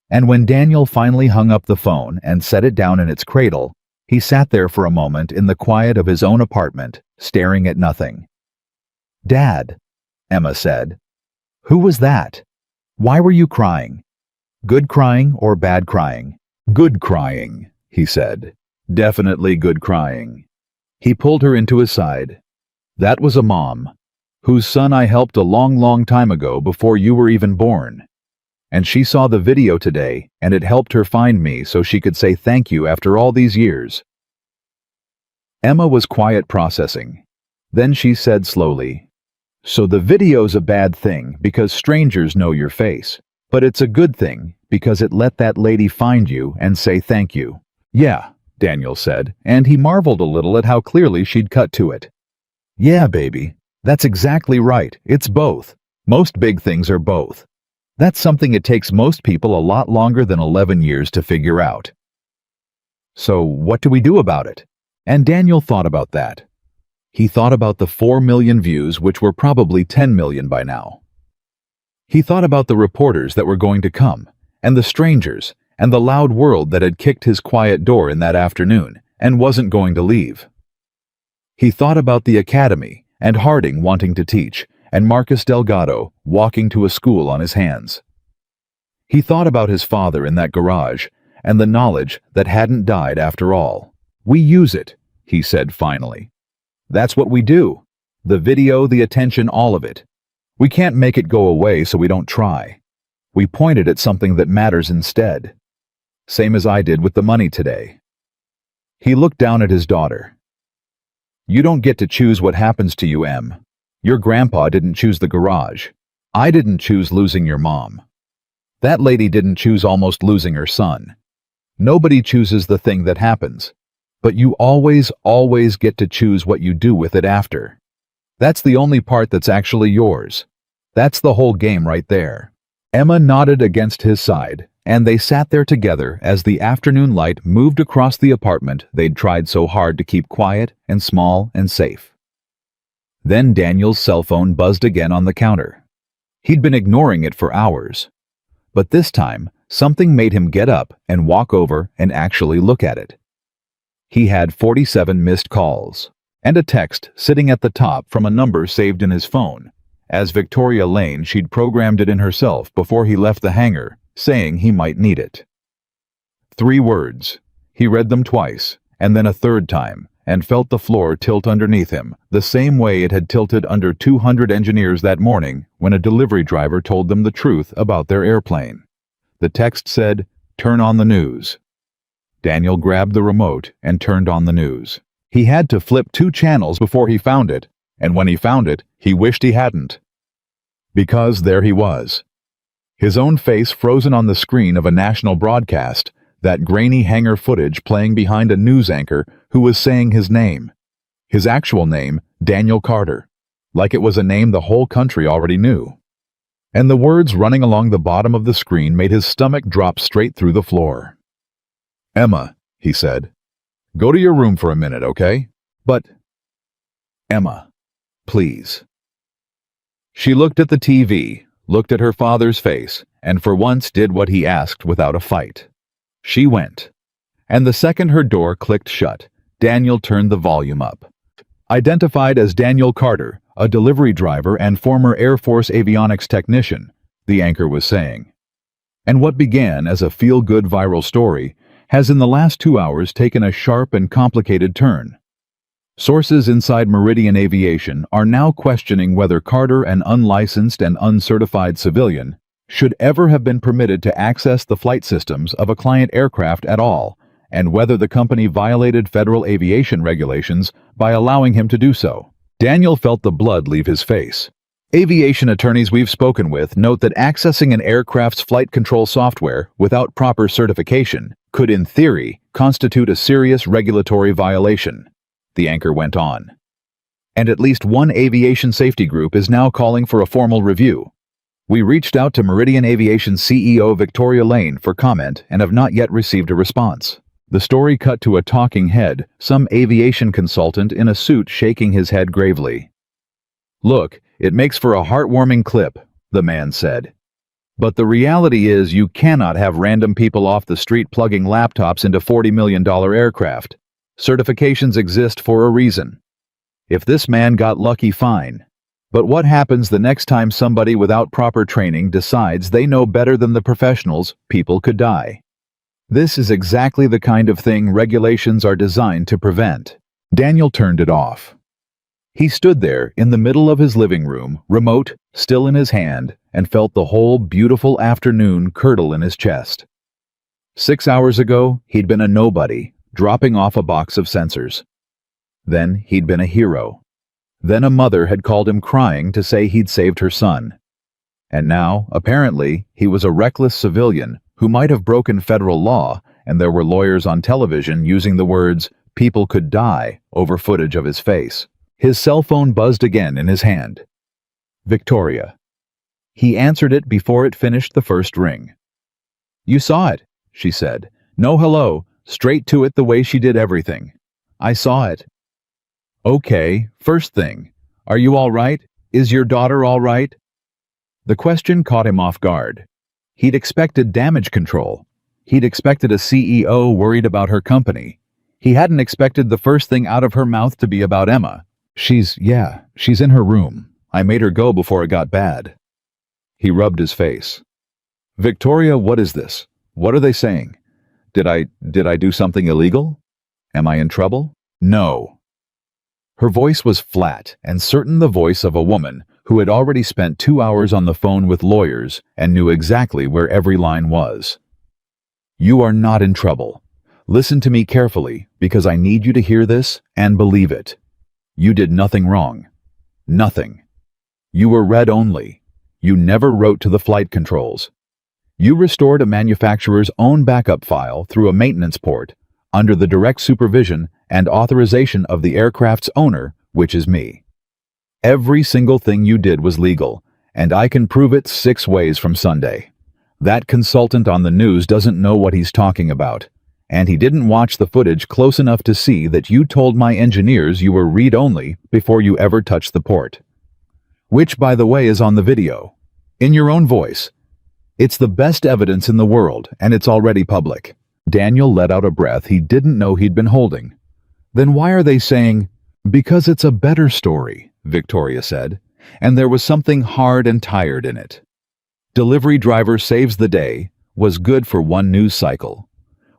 And when Daniel finally hung up the phone and set it down in its cradle, he sat there for a moment in the quiet of his own apartment, staring at nothing. "Dad," Emma said. "Who was that? Why were you crying? Good crying or bad crying?" "Good crying," he said. "Definitely good crying." He pulled her into his side. "That was a mom, whose son I helped a long, long time ago before you were even born. And she saw the video today, and it helped her find me so she could say thank you after all these years." Emma was quiet, processing. Then she said slowly, "So the video's a bad thing because strangers know your face, but it's a good thing because it let that lady find you and say thank you." "Yeah," Daniel said, and he marveled a little at how clearly she'd cut to it. "Yeah, baby, that's exactly right. It's both. Most big things are both. That's something it takes most people a lot longer than 11 years to figure out." "So what do we do about it?" And Daniel thought about that. He thought about the 4 million views, which were probably 10 million by now. He thought about the reporters that were going to come, and the strangers, and the loud world that had kicked his quiet door in that afternoon and wasn't going to leave. He thought about the academy and Harding wanting to teach, and Marcus Delgado walking to a school on his hands. He thought about his father in that garage and the knowledge that hadn't died after all. "We use it," he said finally. "That's what we do. The video, the attention, all of it. We can't make it go away, so we don't try. We point it at something that matters instead. Same as I did with the money today." He looked down at his daughter. "You don't get to choose what happens to you, Em. Your grandpa didn't choose the garage. I didn't choose losing your mom. That lady didn't choose almost losing her son. Nobody chooses the thing that happens, but you always get to choose what you do with it after. That's the only part that's actually yours. That's the whole game right there." Emma nodded against his side, and they sat there together as the afternoon light moved across the apartment they'd tried so hard to keep quiet and small and safe. Then Daniel's cell phone buzzed again on the counter. He'd been ignoring it for hours. But this time, something made him get up and walk over and actually look at it. He had 47 missed calls, and a text sitting at the top from a number saved in his phone. As Victoria Lane, she'd programmed it in herself before he left the hangar, saying he might need it. 3 words. He read them twice, and then a third time, and felt the floor tilt underneath him, the same way it had tilted under 200 engineers that morning when a delivery driver told them the truth about their airplane. The text said, "Turn on the news." Daniel grabbed the remote and turned on the news. He had to flip 2 channels before he found it, and when he found it, he wished he hadn't. Because there he was. His own face frozen on the screen of a national broadcast, that grainy hangar footage playing behind a news anchor who was saying his name. His actual name, Daniel Carter, like it was a name the whole country already knew. And the words running along the bottom of the screen made his stomach drop straight through the floor. "Emma," he said, "go to your room for a minute, okay? But, Emma, please." She looked at the TV, looked at her father's face, and for once did what he asked without a fight. She went. And the second her door clicked shut, Daniel turned the volume up. Identified as Daniel Carter, a delivery driver and former Air Force avionics technician, the anchor was saying. And what began as a feel-good viral story has in the last 2 hours taken a sharp and complicated turn. Sources inside Meridian Aviation are now questioning whether Carter, an unlicensed and uncertified civilian, should ever have been permitted to access the flight systems of a client aircraft at all, and whether the company violated federal aviation regulations by allowing him to do so. Daniel felt the blood leave his face. Aviation attorneys we've spoken with note that accessing an aircraft's flight control software without proper certification could, in theory, constitute a serious regulatory violation, the anchor went on. And at least one aviation safety group is now calling for a formal review. We reached out to Meridian Aviation CEO Victoria Lane for comment and have not yet received a response. The story cut to a talking head, some aviation consultant in a suit shaking his head gravely. "Look, it makes for a heartwarming clip," the man said. "But the reality is you cannot have random people off the street plugging laptops into $40 million aircraft. Certifications exist for a reason. If this man got lucky, fine. But what happens the next time somebody without proper training decides they know better than the professionals? People could die. This is exactly the kind of thing regulations are designed to prevent." Daniel turned it off. He stood there in the middle of his living room, remote still in his hand, and felt the whole beautiful afternoon curdle in his chest. 6 hours ago, he'd been a nobody, dropping off a box of sensors. Then he'd been a hero. Then a mother had called him crying to say he'd saved her son. And now, apparently, he was a reckless civilian who might have broken federal law, and there were lawyers on television using the words, "people could die," over footage of his face. His cell phone buzzed again in his hand. Victoria. He answered it before it finished the first ring. "You saw it," she said. "No hello, straight to it the way she did everything. I saw it." "Okay, first thing. Are you all right? Is your daughter all right?" The question caught him off guard. He'd expected damage control. He'd expected a CEO worried about her company. He hadn't expected the first thing out of her mouth to be about Emma. She's in her room. I made her go before it got bad. He rubbed his face. Victoria, what is this? What are they saying? Did I do something illegal? Am I in trouble? No. Her voice was flat and certain, the voice of a woman who had already spent 2 hours on the phone with lawyers and knew exactly where every line was. You are not in trouble. Listen to me carefully, because I need you to hear this and believe it. You did nothing wrong. Nothing. You were read only. You never wrote to the flight controls. You restored a manufacturer's own backup file through a maintenance port, under the direct supervision and authorization of the aircraft's owner, which is me. Every single thing you did was legal, and I can prove it 6 ways from Sunday. That consultant on the news doesn't know what he's talking about, and he didn't watch the footage close enough to see that you told my engineers you were read-only before you ever touched the port. Which, by the way, is on the video. In your own voice. It's the best evidence in the world, and it's already public. Daniel let out a breath he didn't know he'd been holding. Then why are they saying, because it's a better story, Victoria said, and there was something hard and tired in it. Delivery driver saves the day was good for 1 news cycle.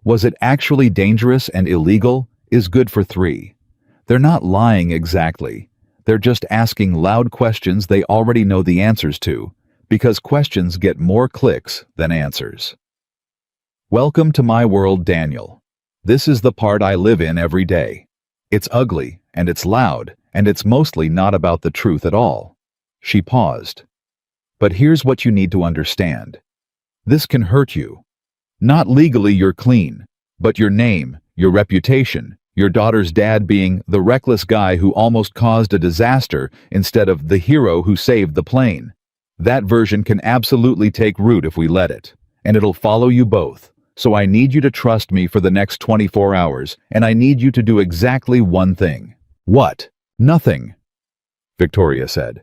Was it actually dangerous and illegal is good for 3. They're not lying exactly. They're just asking loud questions they already know the answers to, because questions get more clicks than answers. Welcome to my world, Daniel. This is the part I live in every day. It's ugly, and it's loud, and it's mostly not about the truth at all. She paused. But here's what you need to understand. This can hurt you. Not legally you're clean, but your name, your reputation, your daughter's dad being the reckless guy who almost caused a disaster instead of the hero who saved the plane. That version can absolutely take root if we let it, and it'll follow you both. So I need you to trust me for the next 24 hours, and I need you to do exactly one thing. What? Nothing, Victoria said.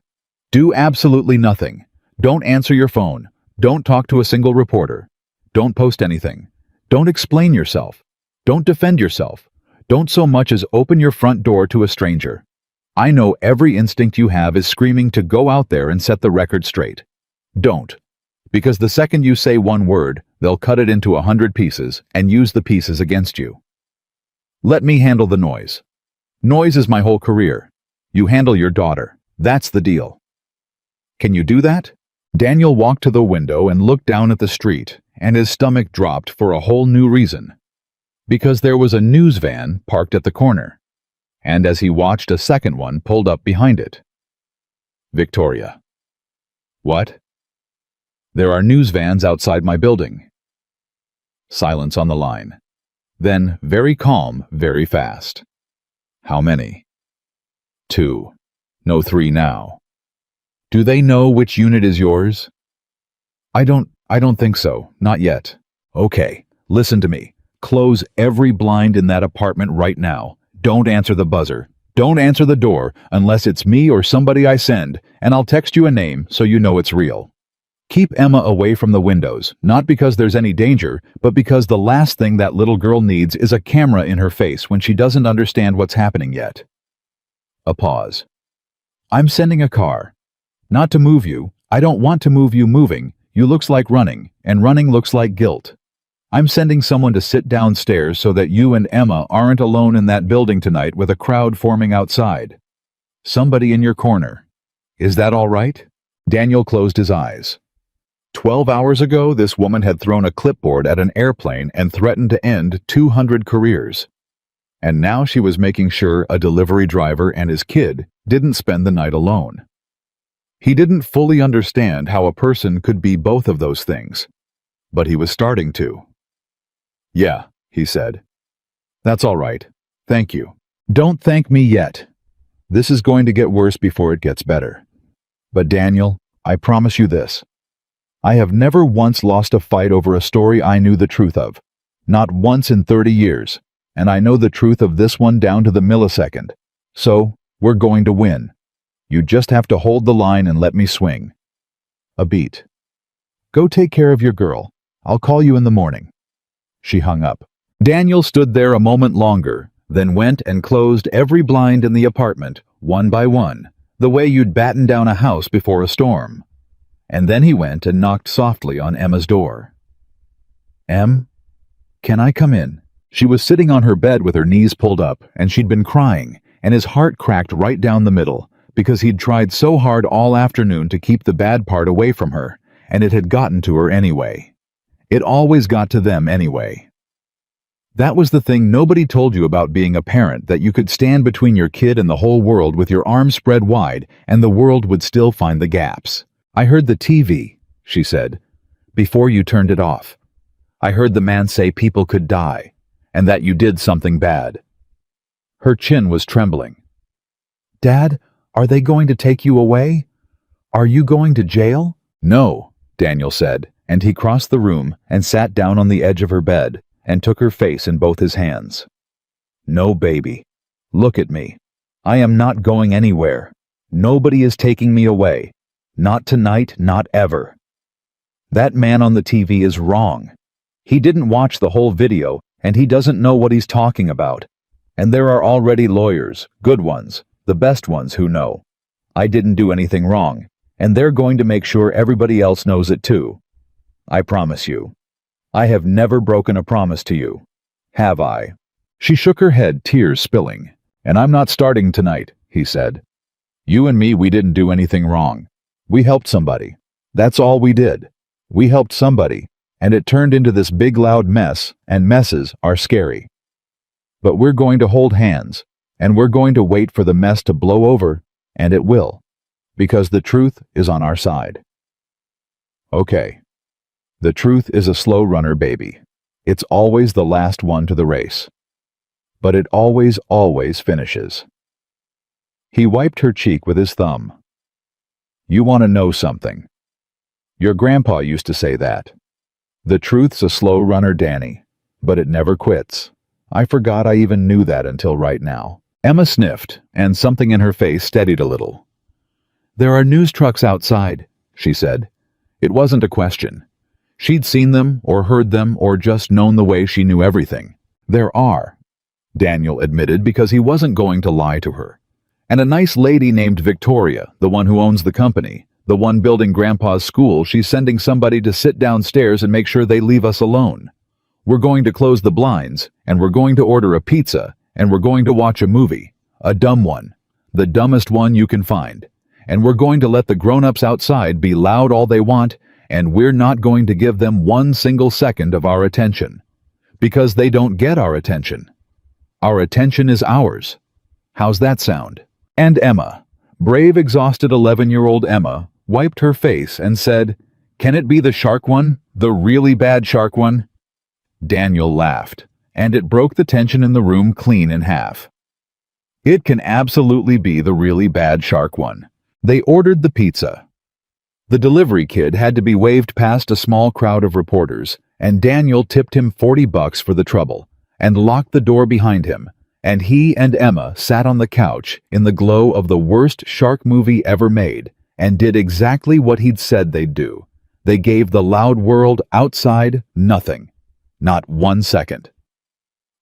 Do absolutely nothing. Don't answer your phone. Don't talk to a single reporter. Don't post anything. Don't explain yourself. Don't defend yourself. Don't so much as open your front door to a stranger. I know every instinct you have is screaming to go out there and set the record straight. Don't. Because the second you say one word, they'll cut it into 100 pieces and use the pieces against you. Let me handle the noise. Noise is my whole career. You handle your daughter. That's the deal. Can you do that? Daniel walked to the window and looked down at the street, and his stomach dropped for a whole new reason. Because there was a news van parked at the corner, and as he watched, a second one pulled up behind it. Victoria. What? There are news vans outside my building. Silence on the line. Then, very calm, very fast. How many? 2. No, 3 now. Do they know which unit is yours? I don't think so. Not yet. Okay, listen to me. Close every blind in that apartment right now. Don't answer the buzzer. Don't answer the door unless it's me or somebody I send, and I'll text you a name so you know it's real. Keep Emma away from the windows, not because there's any danger, but because the last thing that little girl needs is a camera in her face when she doesn't understand what's happening yet. A pause. I'm sending a car. Not to move you. I don't want to move you moving. You looks like running, and running looks like guilt. I'm sending someone to sit downstairs so that you and Emma aren't alone in that building tonight with a crowd forming outside. Somebody in your corner. Is that all right? Daniel closed his eyes. 12 hours ago, this woman had thrown a clipboard at an airplane and threatened to end 200 careers. And now she was making sure a delivery driver and his kid didn't spend the night alone. He didn't fully understand how a person could be both of those things, but he was starting to. Yeah, he said. That's all right. Thank you. Don't thank me yet. This is going to get worse before it gets better. But Daniel, I promise you this. I have never once lost a fight over a story I knew the truth of. Not once in 30 years. And I know the truth of this one down to the millisecond. So, we're going to win. You just have to hold the line and let me swing. A beat. Go take care of your girl. I'll call you in the morning. She hung up. Daniel stood there a moment longer, then went and closed every blind in the apartment, one by one, the way you'd batten down a house before a storm. And then he went and knocked softly on Emma's door. "Em, can I come in?" She was sitting on her bed with her knees pulled up, and she'd been crying, and his heart cracked right down the middle, because he'd tried so hard all afternoon to keep the bad part away from her, and it had gotten to her anyway. It always got to them anyway. That was the thing nobody told you about being a parent, that you could stand between your kid and the whole world with your arms spread wide, and the world would still find the gaps. "I heard the TV," she said, "before you turned it off. I heard the man say people could die, and that you did something bad." Her chin was trembling. "Dad, are they going to take you away? Are you going to jail?" "No," Daniel said, and he crossed the room and sat down on the edge of her bed and took her face in both his hands. "No, baby. Look at me. I am not going anywhere. Nobody is taking me away. Not tonight, not ever. That man on the TV is wrong. He didn't watch the whole video, and he doesn't know what he's talking about. And there are already lawyers, good ones, the best ones who know. I didn't do anything wrong, and they're going to make sure everybody else knows it too. I promise you. I have never broken a promise to you. Have I?" She shook her head, tears spilling. "And I'm not starting tonight," he said. "You and me, we didn't do anything wrong. We helped somebody. That's all we did. We helped somebody, and it turned into this big loud mess, and messes are scary. But we're going to hold hands, and we're going to wait for the mess to blow over, and it will, because the truth is on our side." Okay. The truth is a slow runner, baby. It's always the last one to the race. But it always, always finishes. He wiped her cheek with his thumb. "You want to know something? Your grandpa used to say that. The truth's a slow runner, Danny, but it never quits. I forgot I even knew that until right now." Emma sniffed, and something in her face steadied a little. "There are news trucks outside," she said. It wasn't a question. She'd seen them, or heard them, or just known the way she knew everything. "There are," Daniel admitted, because he wasn't going to lie to her. "And a nice lady named Victoria, the one who owns the company, the one building Grandpa's school, she's sending somebody to sit downstairs and make sure they leave us alone. We're going to close the blinds, and we're going to order a pizza, and we're going to watch a movie, a dumb one, the dumbest one you can find. And we're going to let the grown-ups outside be loud all they want, and we're not going to give them 1 single second of our attention. Because they don't get our attention. Our attention is ours. How's that sound?" And Emma, brave, exhausted 11-year-old Emma, wiped her face and said, "Can it be the shark one? The really bad shark one?" Daniel laughed, and it broke the tension in the room clean in half. "It can absolutely be the really bad shark one." They ordered the pizza. The delivery kid had to be waved past a small crowd of reporters, and Daniel tipped him $40 for the trouble, and locked the door behind him, and he and Emma sat on the couch in the glow of the worst shark movie ever made, and did exactly what he'd said they'd do. They gave the loud world outside nothing. Not 1 second.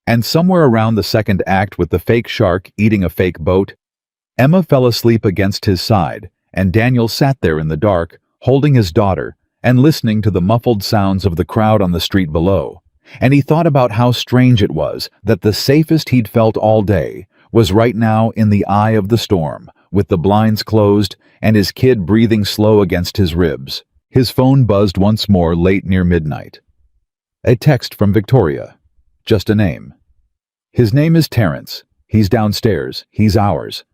And somewhere around the second act, with the fake shark eating a fake boat, Emma fell asleep against his side, and Daniel sat there in the dark, holding his daughter, and listening to the muffled sounds of the crowd on the street below. And he thought about how strange it was that the safest he'd felt all day was right now in the eye of the storm, with the blinds closed and his kid breathing slow against his ribs. His phone buzzed once more late near midnight. A text from Victoria. Just a name. "His name is Terrence. He's downstairs. He's ours."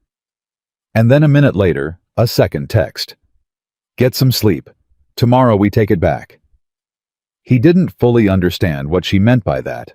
And then a minute later, a second text. "Get some sleep. Tomorrow we take it back." He didn't fully understand what she meant by that,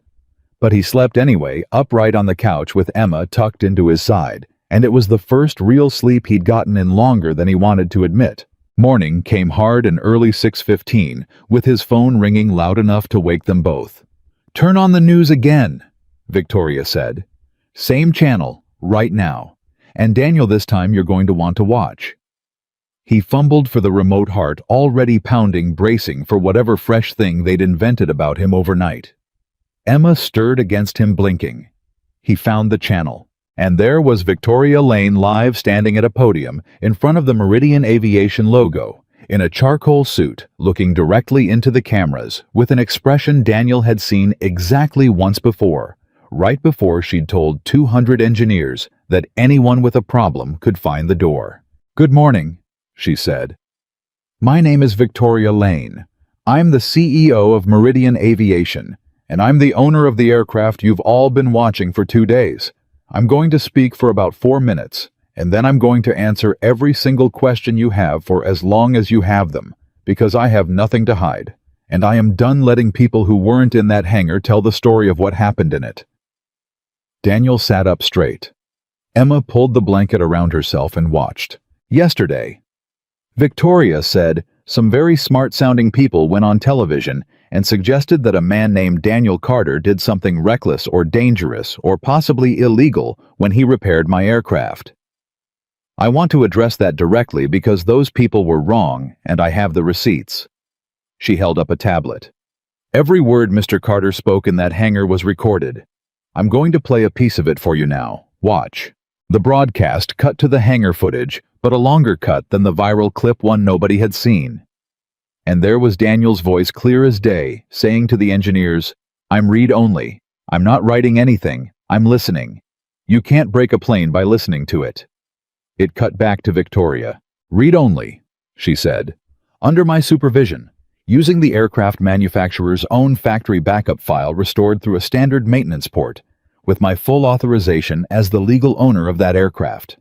but he slept anyway, upright on the couch with Emma tucked into his side, and it was the first real sleep he'd gotten in longer than he wanted to admit. Morning came hard and early, 6:15, with his phone ringing loud enough to wake them both. "Turn on the news again," Victoria said. "Same channel, right now. And Daniel, this time you're going to want to watch." He fumbled for the remote, heart already pounding, bracing for whatever fresh thing they'd invented about him overnight. Emma stirred against him, blinking. He found the channel. And there was Victoria Lane live standing at a podium in front of the Meridian Aviation logo, in a charcoal suit, looking directly into the cameras with an expression Daniel had seen exactly once before, right before she'd told 200 engineers that anyone with a problem could find the door. "Good morning," she said. "My name is Victoria Lane. I'm the CEO of Meridian Aviation, and I'm the owner of the aircraft you've all been watching for 2 days. I'm going to speak for about 4 minutes, and then I'm going to answer every single question you have for as long as you have them, because I have nothing to hide, and I am done letting people who weren't in that hangar tell the story of what happened in it." Daniel sat up straight. Emma pulled the blanket around herself and watched. "Yesterday," Victoria said, "some very smart-sounding people went on television and suggested that a man named Daniel Carter did something reckless or dangerous or possibly illegal when he repaired my aircraft. I want to address that directly because those people were wrong and I have the receipts." She held up a tablet. "Every word Mr. Carter spoke in that hangar was recorded. I'm going to play a piece of it for you now. Watch." The broadcast cut to the hangar footage, but a longer cut than the viral clip one nobody had seen. And there was Daniel's voice clear as day, saying to the engineers, "I'm read-only. I'm not writing anything. I'm listening. You can't break a plane by listening to it." It cut back to Victoria. "Read-only," she said. "Under my supervision, using the aircraft manufacturer's own factory backup file restored through a standard maintenance port, with my full authorization as the legal owner of that aircraft.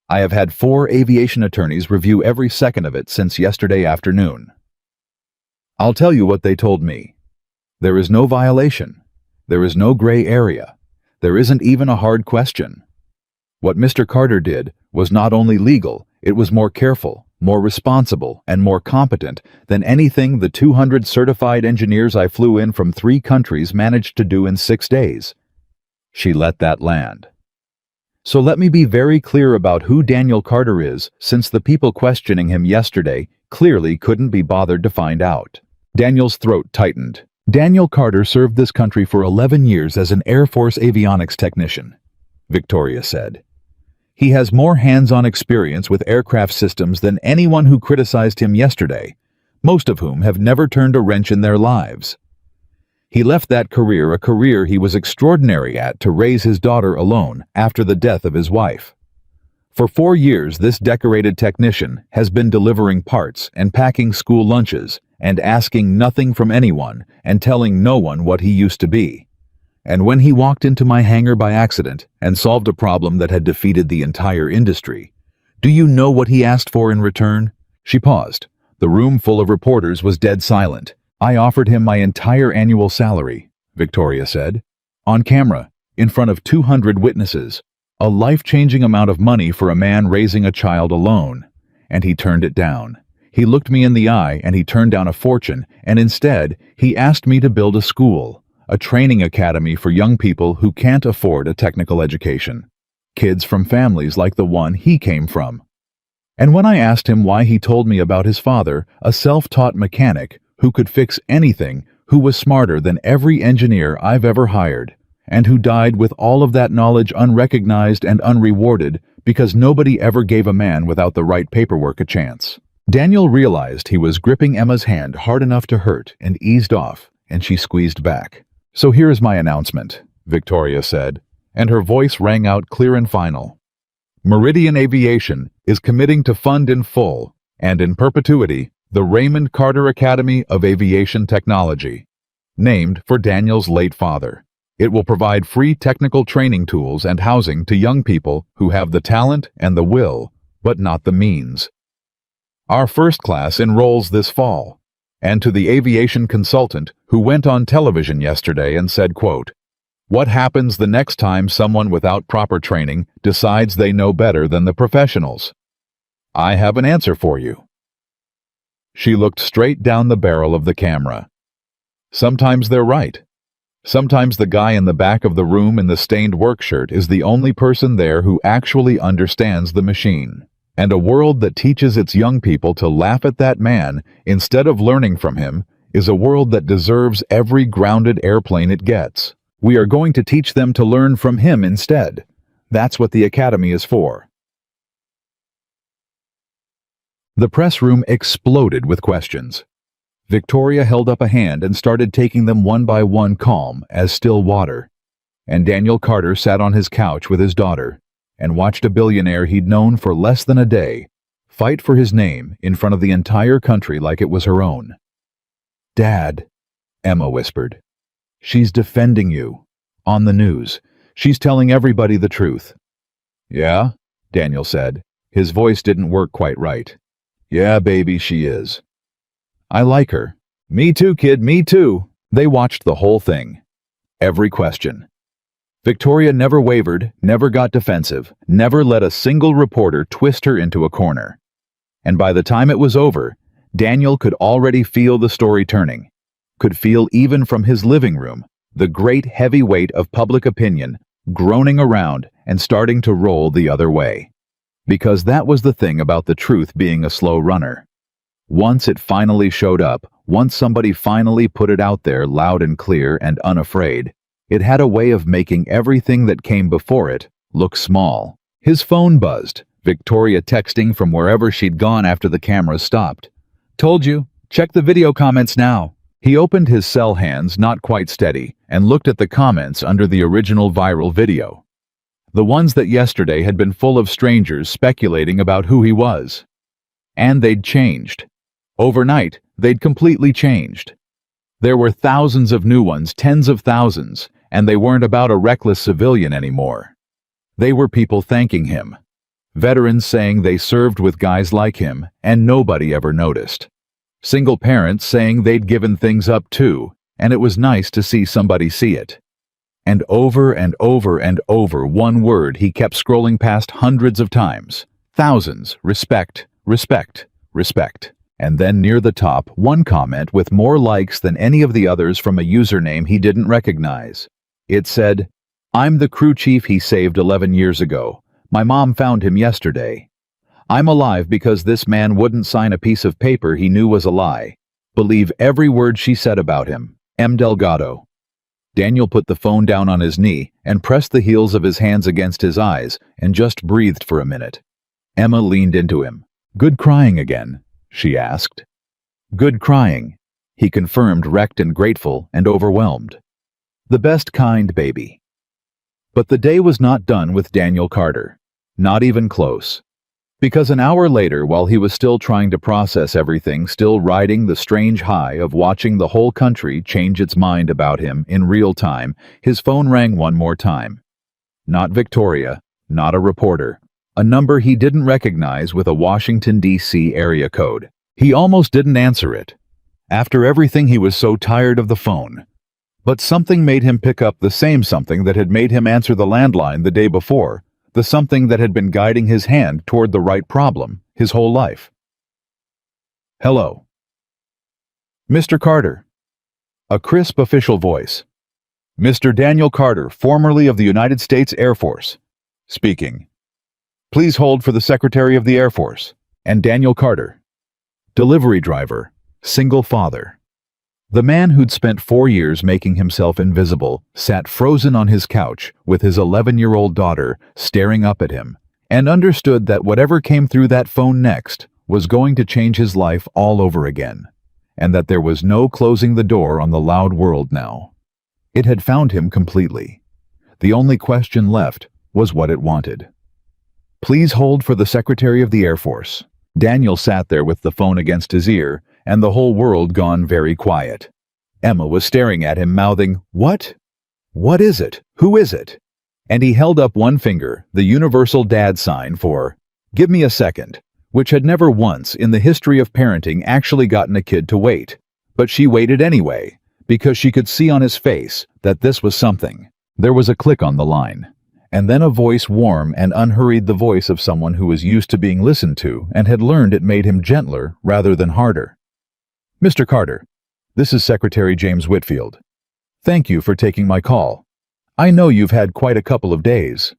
I have had 4 aviation attorneys review every second of it since yesterday afternoon. I'll tell you what they told me. There is no violation. There is no gray area. There isn't even a hard question. What Mr. Carter did was not only legal, it was more careful, more responsible, and more competent than anything the 200 certified engineers I flew in from 3 countries managed to do in 6 days. She let that land. So let me be very clear about who Daniel Carter is, since the people questioning him yesterday clearly couldn't be bothered to find out. Daniel's throat tightened. Daniel Carter served this country for 11 years as an Air Force avionics technician, Victoria said. He has more hands-on experience with aircraft systems than anyone who criticized him yesterday, most of whom have never turned a wrench in their lives. He left that career, a career he was extraordinary at, to raise his daughter alone after the death of his wife. For 4 years, this decorated technician has been delivering parts and packing school lunches and asking nothing from anyone and telling no one what he used to be. And when he walked into my hangar by accident and solved a problem that had defeated the entire industry, do you know what he asked for in return? She paused. The room full of reporters was dead silent. I offered him my entire annual salary, Victoria said. On camera, in front of 200 witnesses. A life-changing amount of money for a man raising a child alone. And he turned it down. He looked me in the eye and he turned down a fortune, and instead, he asked me to build a school, a training academy for young people who can't afford a technical education. Kids from families like the one he came from. And when I asked him why, he told me about his father, a self-taught mechanic who could fix anything, who was smarter than every engineer I've ever hired, and who died with all of that knowledge unrecognized and unrewarded because nobody ever gave a man without the right paperwork a chance. Daniel realized he was gripping Emma's hand hard enough to hurt and eased off, and she squeezed back. So here's my announcement, Victoria said, and her voice rang out clear and final. Meridian Aviation is committing to fund in full and in perpetuity the Raymond Carter Academy of Aviation Technology, named for Daniel's late father. It will provide free technical training tools and housing to young people who have the talent and the will, but not the means. Our first class enrolls this fall, and to the aviation consultant who went on television yesterday and said, quote, "What happens the next time someone without proper training decides they know better than the professionals? I have an answer for you." She looked straight down the barrel of the camera. Sometimes they're right. Sometimes the guy in the back of the room in the stained work shirt is the only person there who actually understands the machine. And a world that teaches its young people to laugh at that man instead of learning from him is a world that deserves every grounded airplane it gets. We are going to teach them to learn from him instead. That's what the academy is for." The press room exploded with questions. Victoria held up a hand and started taking them one by one, calm as still water. And Daniel Carter sat on his couch with his daughter and watched a billionaire he'd known for less than a day fight for his name in front of the entire country like it was her own. "Dad," Emma whispered. "She's defending you. On the news. She's telling everybody the truth." "Yeah?" Daniel said. His voice didn't work quite right. "Yeah, baby, she is." "I like her." "Me too, kid, me too." They watched the whole thing. Every question. Victoria never wavered, never got defensive, never let a single reporter twist her into a corner. And by the time it was over, Daniel could already feel the story turning, could feel even from his living room the great heavy weight of public opinion groaning around and starting to roll the other way. Because that was the thing about the truth being a slow runner. Once it finally showed up, once somebody finally put it out there loud and clear and unafraid, it had a way of making everything that came before it look small. His phone buzzed, Victoria texting from wherever she'd gone after the cameras stopped. "Told you, check the video comments now." He opened his cell hands, not quite steady, and looked at the comments under the original viral video. The ones that yesterday had been full of strangers speculating about who he was. And they'd changed. Overnight, they'd completely changed. There were thousands of new ones, tens of thousands, and they weren't about a reckless civilian anymore. They were people thanking him. Veterans saying they served with guys like him, and nobody ever noticed. Single parents saying they'd given things up too, and it was nice to see somebody see it. And over and over and over, one word he kept scrolling past hundreds of times. Thousands. Respect, respect, respect. And then near the top, one comment with more likes than any of the others from a username he didn't recognize. It said, "I'm the crew chief he saved 11 years ago. My mom found him yesterday. I'm alive because this man wouldn't sign a piece of paper he knew was a lie. Believe every word she said about him. M. Delgado." Daniel put the phone down on his knee and pressed the heels of his hands against his eyes and just breathed for a minute. Emma leaned into him. "Good crying again?" she asked. "Good crying," he confirmed, wrecked and grateful and overwhelmed. "The best kind, baby." But the day was not done with Daniel Carter. Not even close. Because an hour later, while he was still trying to process everything, still riding the strange high of watching the whole country change its mind about him in real time, his phone rang one more time. Not Victoria, not a reporter. A number he didn't recognize with a Washington, D.C. area code. He almost didn't answer it. After everything, he was so tired of the phone. But something made him pick up the same something that had made him answer the landline the day before. The something that had been guiding his hand toward the right problem his whole life. "Hello." "Mr. Carter." A crisp official voice. "Mr. Daniel Carter, formerly of the United States Air Force, speaking. Please hold for the Secretary of the Air Force." And Daniel Carter. Delivery driver, single father. The man who'd spent 4 years making himself invisible sat frozen on his couch with his 11-year-old daughter staring up at him, and understood that whatever came through that phone next was going to change his life all over again, and that there was no closing the door on the loud world now. It had found him completely. The only question left was what it wanted. "Please hold for the Secretary of the Air Force." Daniel sat there with the phone against his ear, and the whole world gone very quiet. Emma was staring at him, mouthing, "What? What is it? Who is it?" And he held up one finger, the universal dad sign for, "Give me a second," which had never once in the history of parenting actually gotten a kid to wait. But she waited anyway, because she could see on his face that this was something. There was a click on the line. And then a voice, warm and unhurried, the voice of someone who was used to being listened to and had learned it made him gentler rather than harder. "Mr. Carter, this is Secretary James Whitfield. Thank you for taking my call. I know you've had quite a couple of days."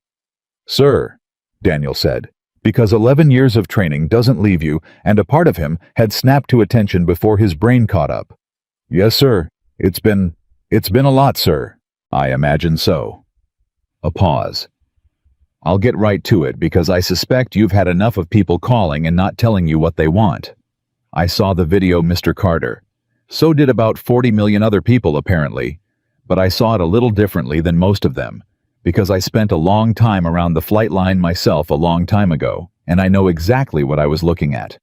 "Sir," Daniel said, because 11 years of training doesn't leave you, and a part of him had snapped to attention before his brain caught up. "Yes, sir. It's been a lot, sir." "I imagine so." A pause. I'll get right to it because I suspect you've had enough of people calling and not telling you what they want. I saw the video, Mr. Carter. So did about 40 million other people, apparently. But I saw it a little differently than most of them, because I spent a long time around the flight line myself a long time ago, and I know exactly what I was looking at.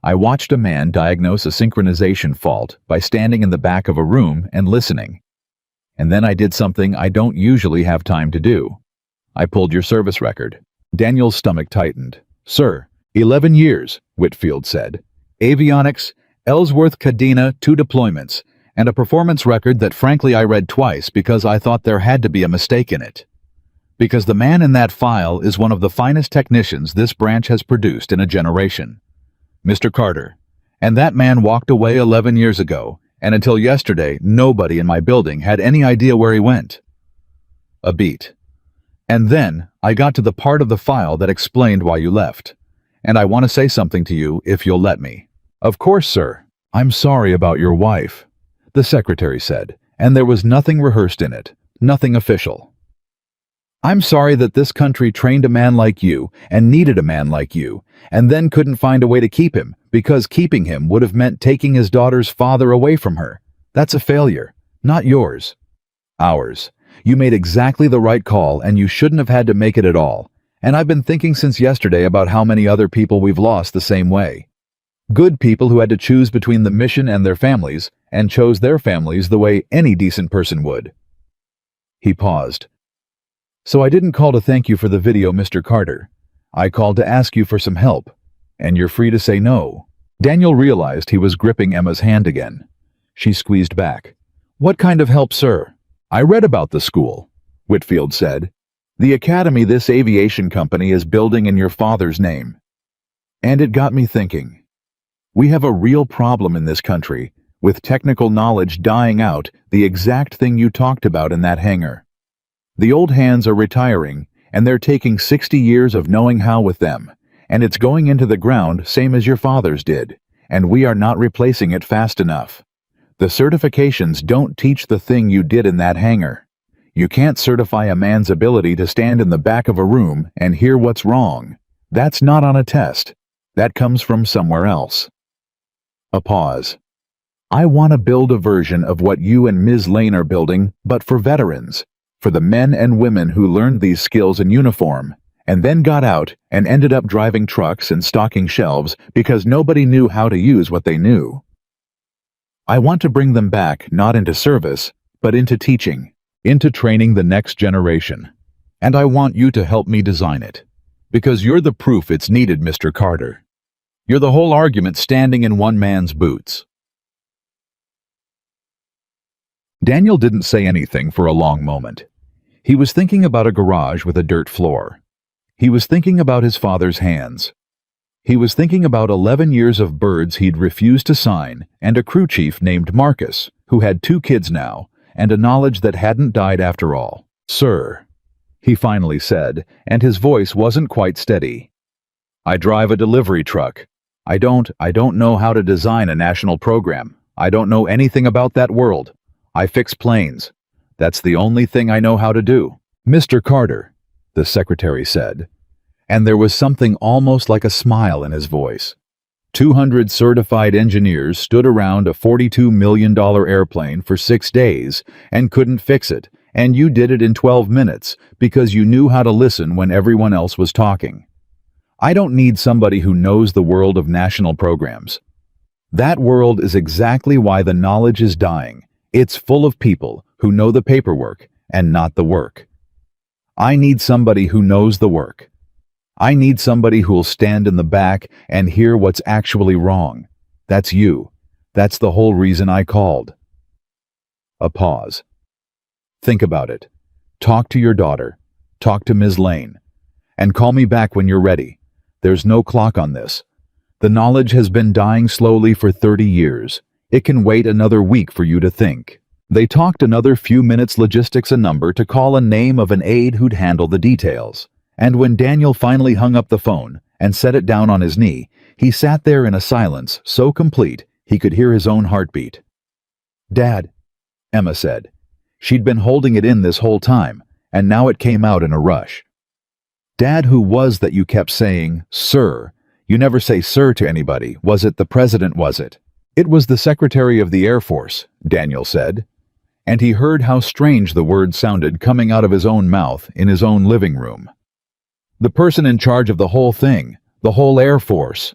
I watched a man diagnose a synchronization fault by standing in the back of a room and listening. And then I did something I don't usually have time to do. I pulled your service record. Daniel's stomach tightened. Sir, 11 years, Whitfield said. Avionics, Ellsworth Cadena, 2 deployments, and a performance record that frankly I read twice because I thought there had to be a mistake in it. Because the man in that file is one of the finest technicians this branch has produced in a generation. Mr. Carter. And that man walked away 11 years ago, and until yesterday, nobody in my building had any idea where he went. A beat. And then I got to the part of the file that explained why you left. And I want to say something to you if you'll let me. Of course, sir. I'm sorry about your wife, the secretary said, and there was nothing rehearsed in it, nothing official. I'm sorry that this country trained a man like you and needed a man like you, and then couldn't find a way to keep him, because keeping him would have meant taking his daughter's father away from her. That's a failure, not yours. Ours. You made exactly the right call, and you shouldn't have had to make it at all. And I've been thinking since yesterday about how many other people we've lost the same way. Good people who had to choose between the mission and their families, and chose their families the way any decent person would. He paused. So I didn't call to thank you for the video, Mr. Carter. I called to ask you for some help, and you're free to say no. Daniel realized he was gripping Emma's hand again. She squeezed back. What kind of help, sir? I read about the school, Whitfield said. The academy this aviation company is building in your father's name. And it got me thinking. We have a real problem in this country, with technical knowledge dying out, the exact thing you talked about in that hangar. The old hands are retiring, and they're taking 60 years of knowing how with them, and it's going into the ground same as your father's did, and we are not replacing it fast enough. The certifications don't teach the thing you did in that hangar. You can't certify a man's ability to stand in the back of a room and hear what's wrong. That's not on a test. That comes from somewhere else. A pause. I want to build a version of what you and Ms. Lane are building, but for veterans, for the men and women who learned these skills in uniform, and then got out and ended up driving trucks and stocking shelves because nobody knew how to use what they knew. I want to bring them back not into service, but into teaching, into training the next generation. And I want you to help me design it. Because you're the proof it's needed, Mr. Carter. You're the whole argument standing in one man's boots. Daniel didn't say anything for a long moment. He was thinking about a garage with a dirt floor. He was thinking about his father's hands. He was thinking about 11 years of birds he'd refused to sign and a crew chief named Marcus, who had 2 kids now, and a knowledge that hadn't died after all. Sir, he finally said, and his voice wasn't quite steady. I drive a delivery truck. I don't know how to design a national program. I don't know anything about that world. I fix planes. That's the only thing I know how to do. Mr. Carter, the secretary said, and there was something almost like a smile in his voice. 200 certified engineers stood around a $42 million airplane for 6 days and couldn't fix it, and you did it in 12 minutes because you knew how to listen when everyone else was talking. I don't need somebody who knows the world of national programs. That world is exactly why the knowledge is dying. It's full of people who know the paperwork and not the work. I need somebody who knows the work. I need somebody who'll stand in the back and hear what's actually wrong. That's you. That's the whole reason I called. A pause. Think about it. Talk to your daughter. Talk to Ms. Lane. And call me back when you're ready. There's no clock on this. The knowledge has been dying slowly for 30 years. It can wait another week for you to think. They talked another few minutes, logistics a number to call a name of an aide who'd handle the details. And when Daniel finally hung up the phone and set it down on his knee, he sat there in a silence so complete he could hear his own heartbeat. Dad, Emma said. She'd been holding it in this whole time, and now it came out in a rush. Dad, who was that you kept saying, sir? You never say sir to anybody. Was it the president, was it? It was the Secretary of the Air Force, Daniel said. And he heard how strange the word sounded coming out of his own mouth in his own living room. The person in charge of the whole thing, the whole Air Force.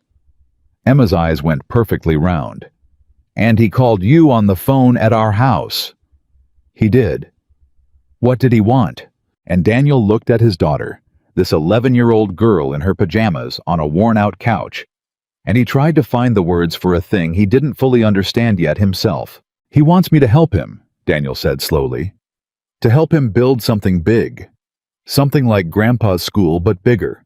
Emma's eyes went perfectly round. And he called you on the phone at our house. He did. What did he want? And Daniel looked at his daughter, this 11-year-old girl in her pajamas on a worn-out couch, and he tried to find the words for a thing he didn't fully understand yet himself. He wants me to help him, Daniel said slowly. To help him build something big. Something like Grandpa's school, but bigger.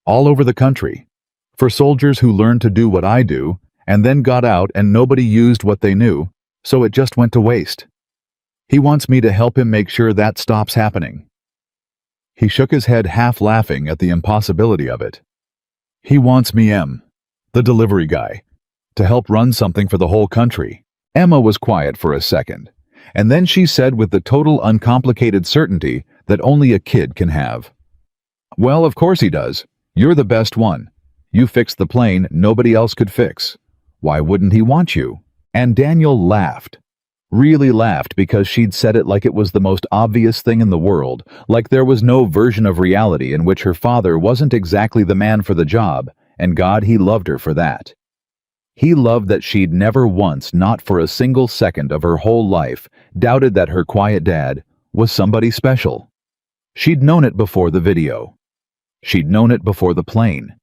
All over the country. For soldiers who learned to do what I do, and then got out and nobody used what they knew, so it just went to waste. He wants me to help him make sure that stops happening. He shook his head, half laughing at the impossibility of it. He wants me, the delivery guy, to help run something for the whole country. Emma was quiet for a second, and then she said with the total uncomplicated certainty that only a kid can have. Well, of course he does. You're the best one. You fixed the plane nobody else could fix. Why wouldn't he want you? And Daniel laughed. Really laughed because she'd said it like it was the most obvious thing in the world, like there was no version of reality in which her father wasn't exactly the man for the job, and God, he loved her for that. He loved that she'd never once, not for a single second of her whole life, doubted that her quiet dad was somebody special. She'd known it before the video. She'd known it before the plane.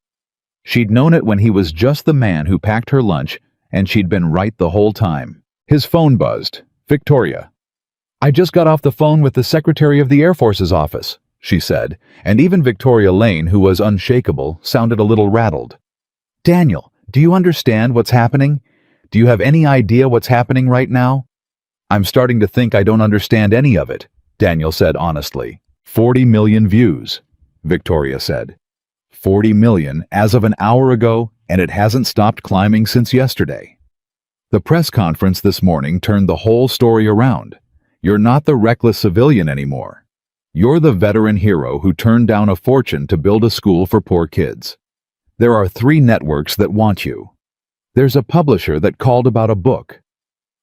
She'd known it when he was just the man who packed her lunch, and she'd been right the whole time. His phone buzzed. Victoria. I just got off the phone with the Secretary of the Air Force's office, she said, and even Victoria Lane, who was unshakable, sounded a little rattled. Daniel, do you understand what's happening? Do you have any idea what's happening right now? I'm starting to think I don't understand any of it, Daniel said honestly. 40 million views, Victoria said. 40 million as of an hour ago, and it hasn't stopped climbing since yesterday. The press conference this morning turned the whole story around. You're not the reckless civilian anymore. You're the veteran hero who turned down a fortune to build a school for poor kids. There are 3 networks that want you. There's a publisher that called about a book.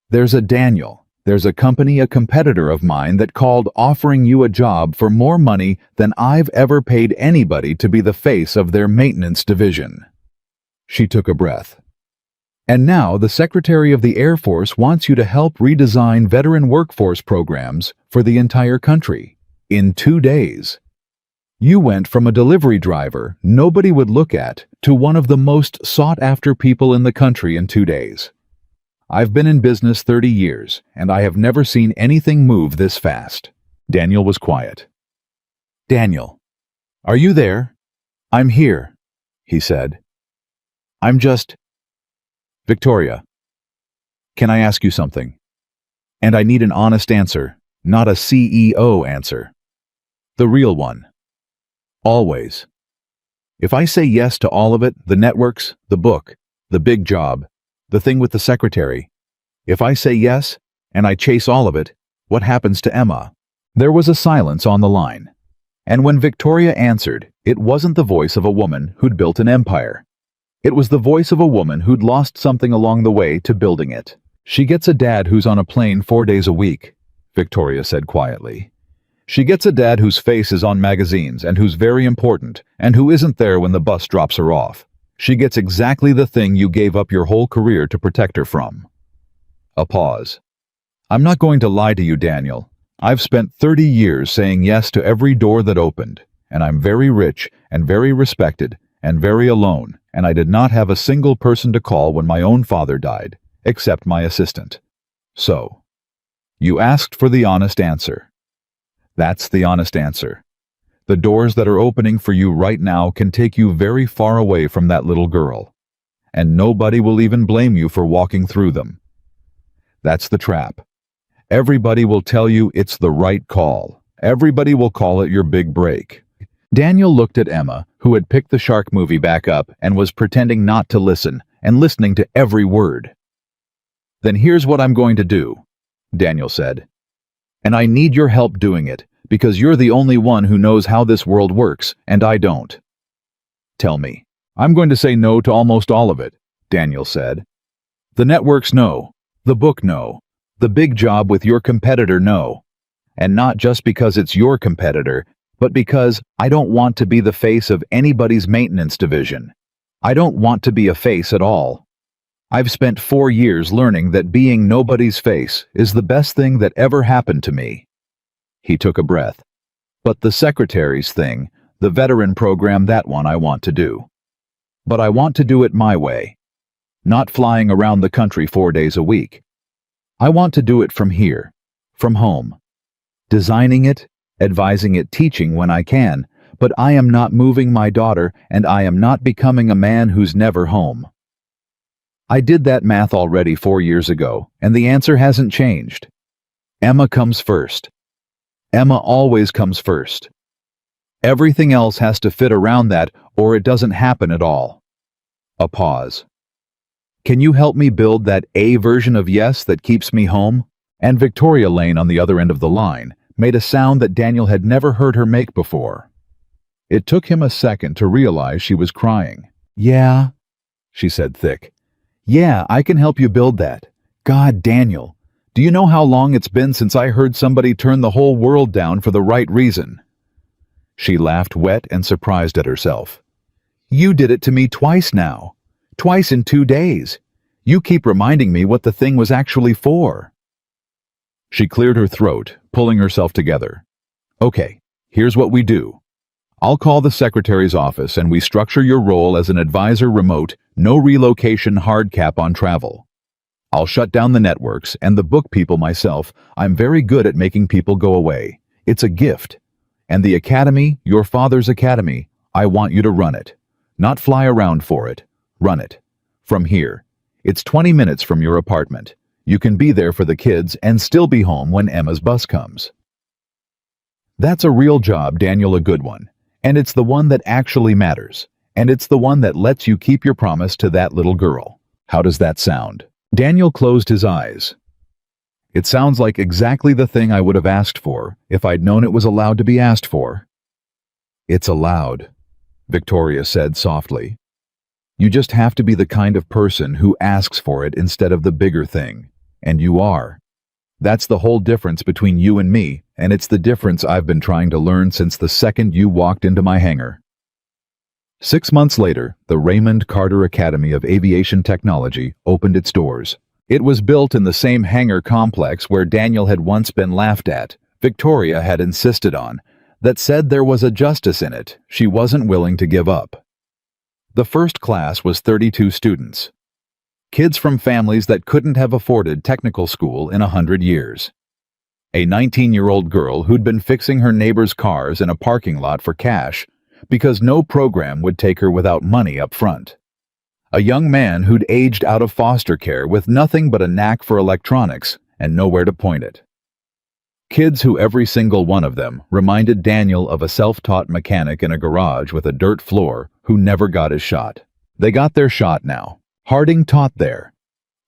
There's a Daniel. There's a company, a competitor of mine, that called offering you a job for more money than I've ever paid anybody to be the face of their maintenance division. She took a breath. And now the Secretary of the Air Force wants you to help redesign veteran workforce programs for the entire country in 2 days. You went from a delivery driver nobody would look at to one of the most sought-after people in the country in 2 days. I've been in business 30 years, and I have never seen anything move this fast. Daniel was quiet. Daniel, are you there? I'm here, he said. I'm just... Victoria, can I ask you something? And I need an honest answer, not a CEO answer. The real one. Always. If I say yes to all of it, the networks, the book, the big job, the thing with the secretary, if I say yes, and I chase all of it, what happens to Emma? There was a silence on the line. And when Victoria answered, it wasn't the voice of a woman who'd built an empire. It was the voice of a woman who'd lost something along the way to building it. She gets a dad who's on a plane 4 days a week, Victoria said quietly. She gets a dad whose face is on magazines and who's very important and who isn't there when the bus drops her off. She gets exactly the thing you gave up your whole career to protect her from. A pause. I'm not going to lie to you, Daniel. I've spent 30 years saying yes to every door that opened, and I'm very rich and very respected and very alone, and I did not have a single person to call when my own father died, except my assistant. So, you asked for the honest answer. That's the honest answer. The doors that are opening for you right now can take you very far away from that little girl, and nobody will even blame you for walking through them. That's the trap. Everybody will tell you it's the right call. Everybody will call it your big break. Daniel looked at Emma, who had picked the shark movie back up and was pretending not to listen and listening to every word. Then here's what I'm going to do, Daniel said. And I need your help doing it, because you're the only one who knows how this world works, and I don't. Tell me. I'm going to say no to almost all of it, Daniel said. The networks no. The book no. The big job with your competitor no. And not just because it's your competitor, but because I don't want to be the face of anybody's maintenance division. I don't want to be a face at all. I've spent 4 years learning that being nobody's face is the best thing that ever happened to me. He took a breath. But the secretary's thing, the veteran program, that one I want to do. But I want to do it my way. Not flying around the country 4 days a week. I want to do it from here, from home. Designing it, advising it, teaching when I can, but I am not moving my daughter, and I am not becoming a man who's never home. I did that math already 4 years ago, and the answer hasn't changed. Emma comes first. Emma always comes first. Everything else has to fit around that, or it doesn't happen at all. A pause. Can you help me build that A version of yes that keeps me home? And Victoria Lane on the other end of the line made a sound that Daniel had never heard her make before. It took him a second to realize she was crying. Yeah, she said thick. Yeah, I can help you build that. God, Daniel, do you know how long it's been since I heard somebody turn the whole world down for the right reason? She laughed, wet and surprised at herself. You did it to me twice now. Twice in 2 days. You keep reminding me what the thing was actually for. She cleared her throat, pulling herself together. Okay, here's what we do. I'll call the secretary's office and we structure your role as an advisor remote, no relocation hard cap on travel. I'll shut down the networks and the book people myself. I'm very good at making people go away. It's a gift. And the academy, your father's academy, I want you to run it. Not fly around for it. Run it. From here. It's 20 minutes from your apartment. You can be there for the kids and still be home when Emma's bus comes. That's a real job, Daniel, a good one. And it's the one that actually matters. And it's the one that lets you keep your promise to that little girl. How does that sound? Daniel closed his eyes. It sounds like exactly the thing I would have asked for if I'd known it was allowed to be asked for. It's allowed, Victoria said softly. You just have to be the kind of person who asks for it instead of the bigger thing. And you are. That's the whole difference between you and me, and it's the difference I've been trying to learn since the second you walked into my hangar. 6 months later, the Raymond Carter Academy of Aviation Technology opened its doors. It was built in the same hangar complex where Daniel had once been laughed at, Victoria had insisted on, that said there was a justice in it she wasn't willing to give up. The first class was 32 students. Kids from families that couldn't have afforded technical school in 100 years. A 19-year-old girl who'd been fixing her neighbor's cars in a parking lot for cash because no program would take her without money up front. A young man who'd aged out of foster care with nothing but a knack for electronics and nowhere to point it. Kids who every single one of them reminded Daniel of a self-taught mechanic in a garage with a dirt floor who never got his shot. They got their shot now. Harding taught there.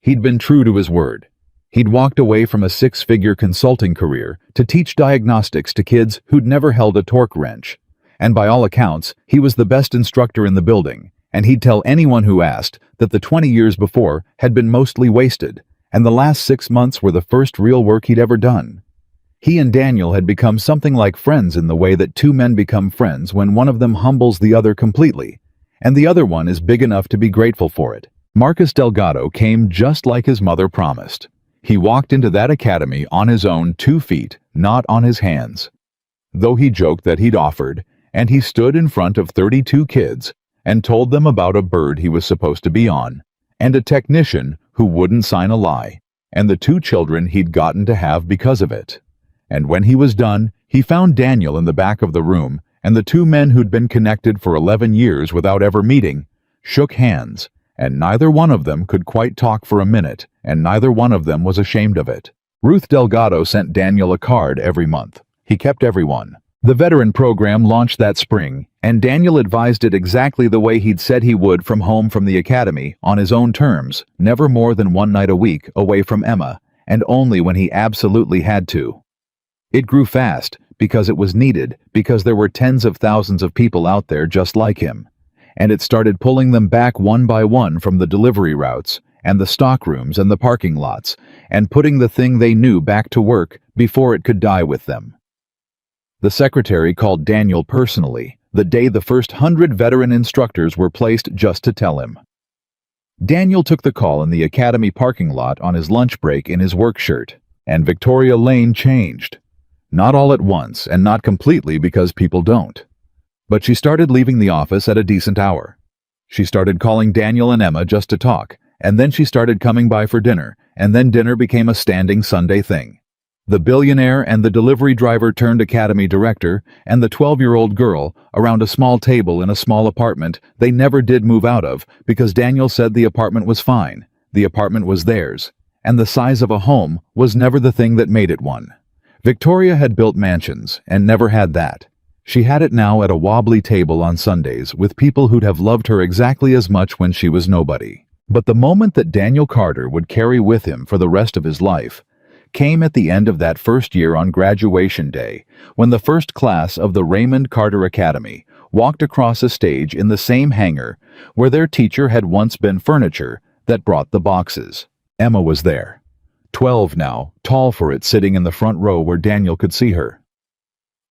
He'd been true to his word. He'd walked away from a 6-figure consulting career to teach diagnostics to kids who'd never held a torque wrench. And by all accounts, he was the best instructor in the building, and he'd tell anyone who asked that the 20 years before had been mostly wasted, and the last 6 months were the first real work he'd ever done. He and Daniel had become something like friends in the way that two men become friends when one of them humbles the other completely, and the other one is big enough to be grateful for it. Marcus Delgado came just like his mother promised. He walked into that academy on his own 2 feet, not on his hands. Though he joked that he'd offered, and he stood in front of 32 kids and told them about a bird he was supposed to be on, and a technician who wouldn't sign a lie, and the 2 children he'd gotten to have because of it. And when he was done, he found Daniel in the back of the room, and the 2 men who'd been connected for 11 years without ever meeting shook hands. And neither one of them could quite talk for a minute, and neither one of them was ashamed of it. Ruth Delgado sent Daniel a card every month. He kept every one. The veteran program launched that spring, and Daniel advised it exactly the way he'd said he would from home from the academy, on his own terms, never more than 1 night a week away from Emma, and only when he absolutely had to. It grew fast, because it was needed, because there were tens of thousands of people out there just like him. And it started pulling them back one by one from the delivery routes, and the stock rooms and the parking lots, and putting the thing they knew back to work before it could die with them. The secretary called Daniel personally the day the first 100 veteran instructors were placed just to tell him. Daniel took the call in the academy parking lot on his lunch break in his work shirt, and Victoria Lane changed. Not all at once, and not completely because people don't. But she started leaving the office at a decent hour. She started calling Daniel and Emma just to talk, and then she started coming by for dinner, and then dinner became a standing Sunday thing. The billionaire and the delivery driver turned academy director and the 12-year-old girl around a small table in a small apartment they never did move out of because Daniel said the apartment was fine, the apartment was theirs, and the size of a home was never the thing that made it one. Victoria had built mansions and never had that. She had it now at a wobbly table on Sundays with people who'd have loved her exactly as much when she was nobody. But the moment that Daniel Carter would carry with him for the rest of his life came at the end of that first year on graduation day, when the first class of the Raymond Carter Academy walked across a stage in the same hangar where their teacher had once been furniture that brought the boxes. Emma was there, 12 now, tall for it, sitting in the front row where Daniel could see her.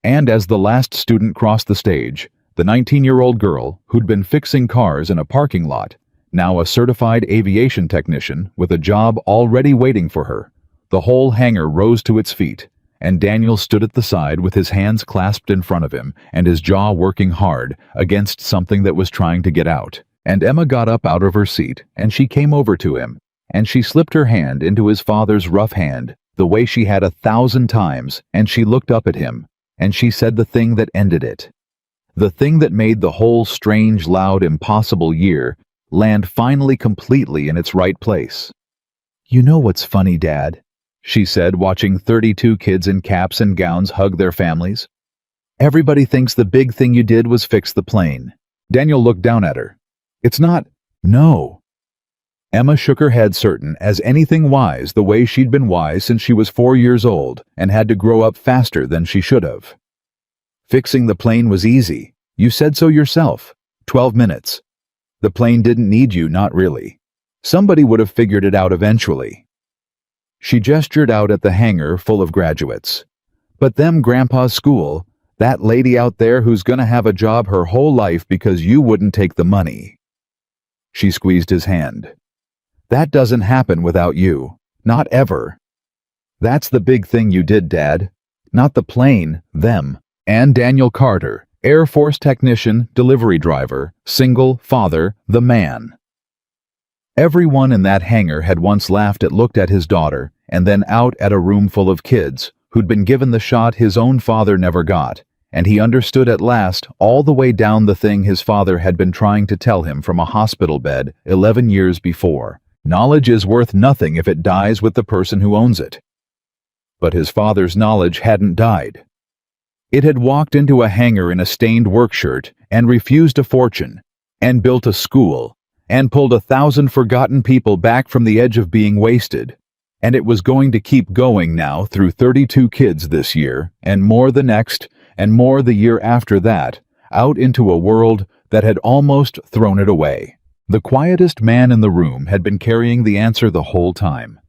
And as the last student crossed the stage, the 19-year-old girl who'd been fixing cars in a parking lot, now a certified aviation technician with a job already waiting for her, the whole hangar rose to its feet, and Daniel stood at the side with his hands clasped in front of him and his jaw working hard against something that was trying to get out. And Emma got up out of her seat, and she came over to him, and she slipped her hand into his father's rough hand, the way she had 1,000 times, and she looked up at him, and she said the thing that ended it. The thing that made the whole strange, loud, impossible year land finally completely in its right place. "You know what's funny, Dad?" she said, watching 32 kids in caps and gowns hug their families. "Everybody thinks the big thing you did was fix the plane." Daniel looked down at her. "It's not." "No." Emma shook her head, certain as anything wise, the way she'd been wise since she was 4 years old and had to grow up faster than she should have. "Fixing the plane was easy. You said so yourself. 12 minutes. The plane didn't need you, not really. Somebody would have figured it out eventually." She gestured out at the hangar full of graduates. "But them Grandpa's school, that lady out there who's gonna have a job her whole life because you wouldn't take the money." She squeezed his hand. "That doesn't happen without you. Not ever. That's the big thing you did, Dad. Not the plane, them. And Daniel Carter, Air Force technician, delivery driver, single, father, the man." Everyone in that hangar had once laughed looked at his daughter, and then out at a room full of kids who'd been given the shot his own father never got, and he understood at last all the way down the thing his father had been trying to tell him from a hospital bed 11 years before. Knowledge is worth nothing if it dies with the person who owns it. But his father's knowledge hadn't died. It had walked into a hangar in a stained work shirt and refused a fortune, and built a school, and pulled 1,000 forgotten people back from the edge of being wasted. And it was going to keep going now through 32 kids this year, and more the next, and more the year after that, out into a world that had almost thrown it away. The quietest man in the room had been carrying the answer the whole time.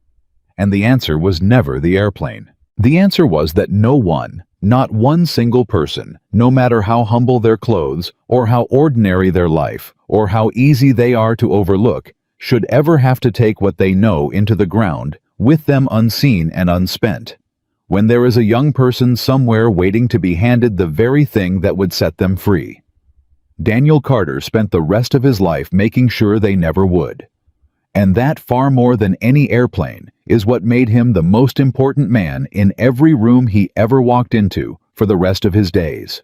And the answer was never the airplane. The answer was that no one, not one single person, no matter how humble their clothes, or how ordinary their life, or how easy they are to overlook, should ever have to take what they know into the ground, with them unseen and unspent, when there is a young person somewhere waiting to be handed the very thing that would set them free. Daniel Carter spent the rest of his life making sure they never would. And that, far more than any airplane, is what made him the most important man in every room he ever walked into for the rest of his days.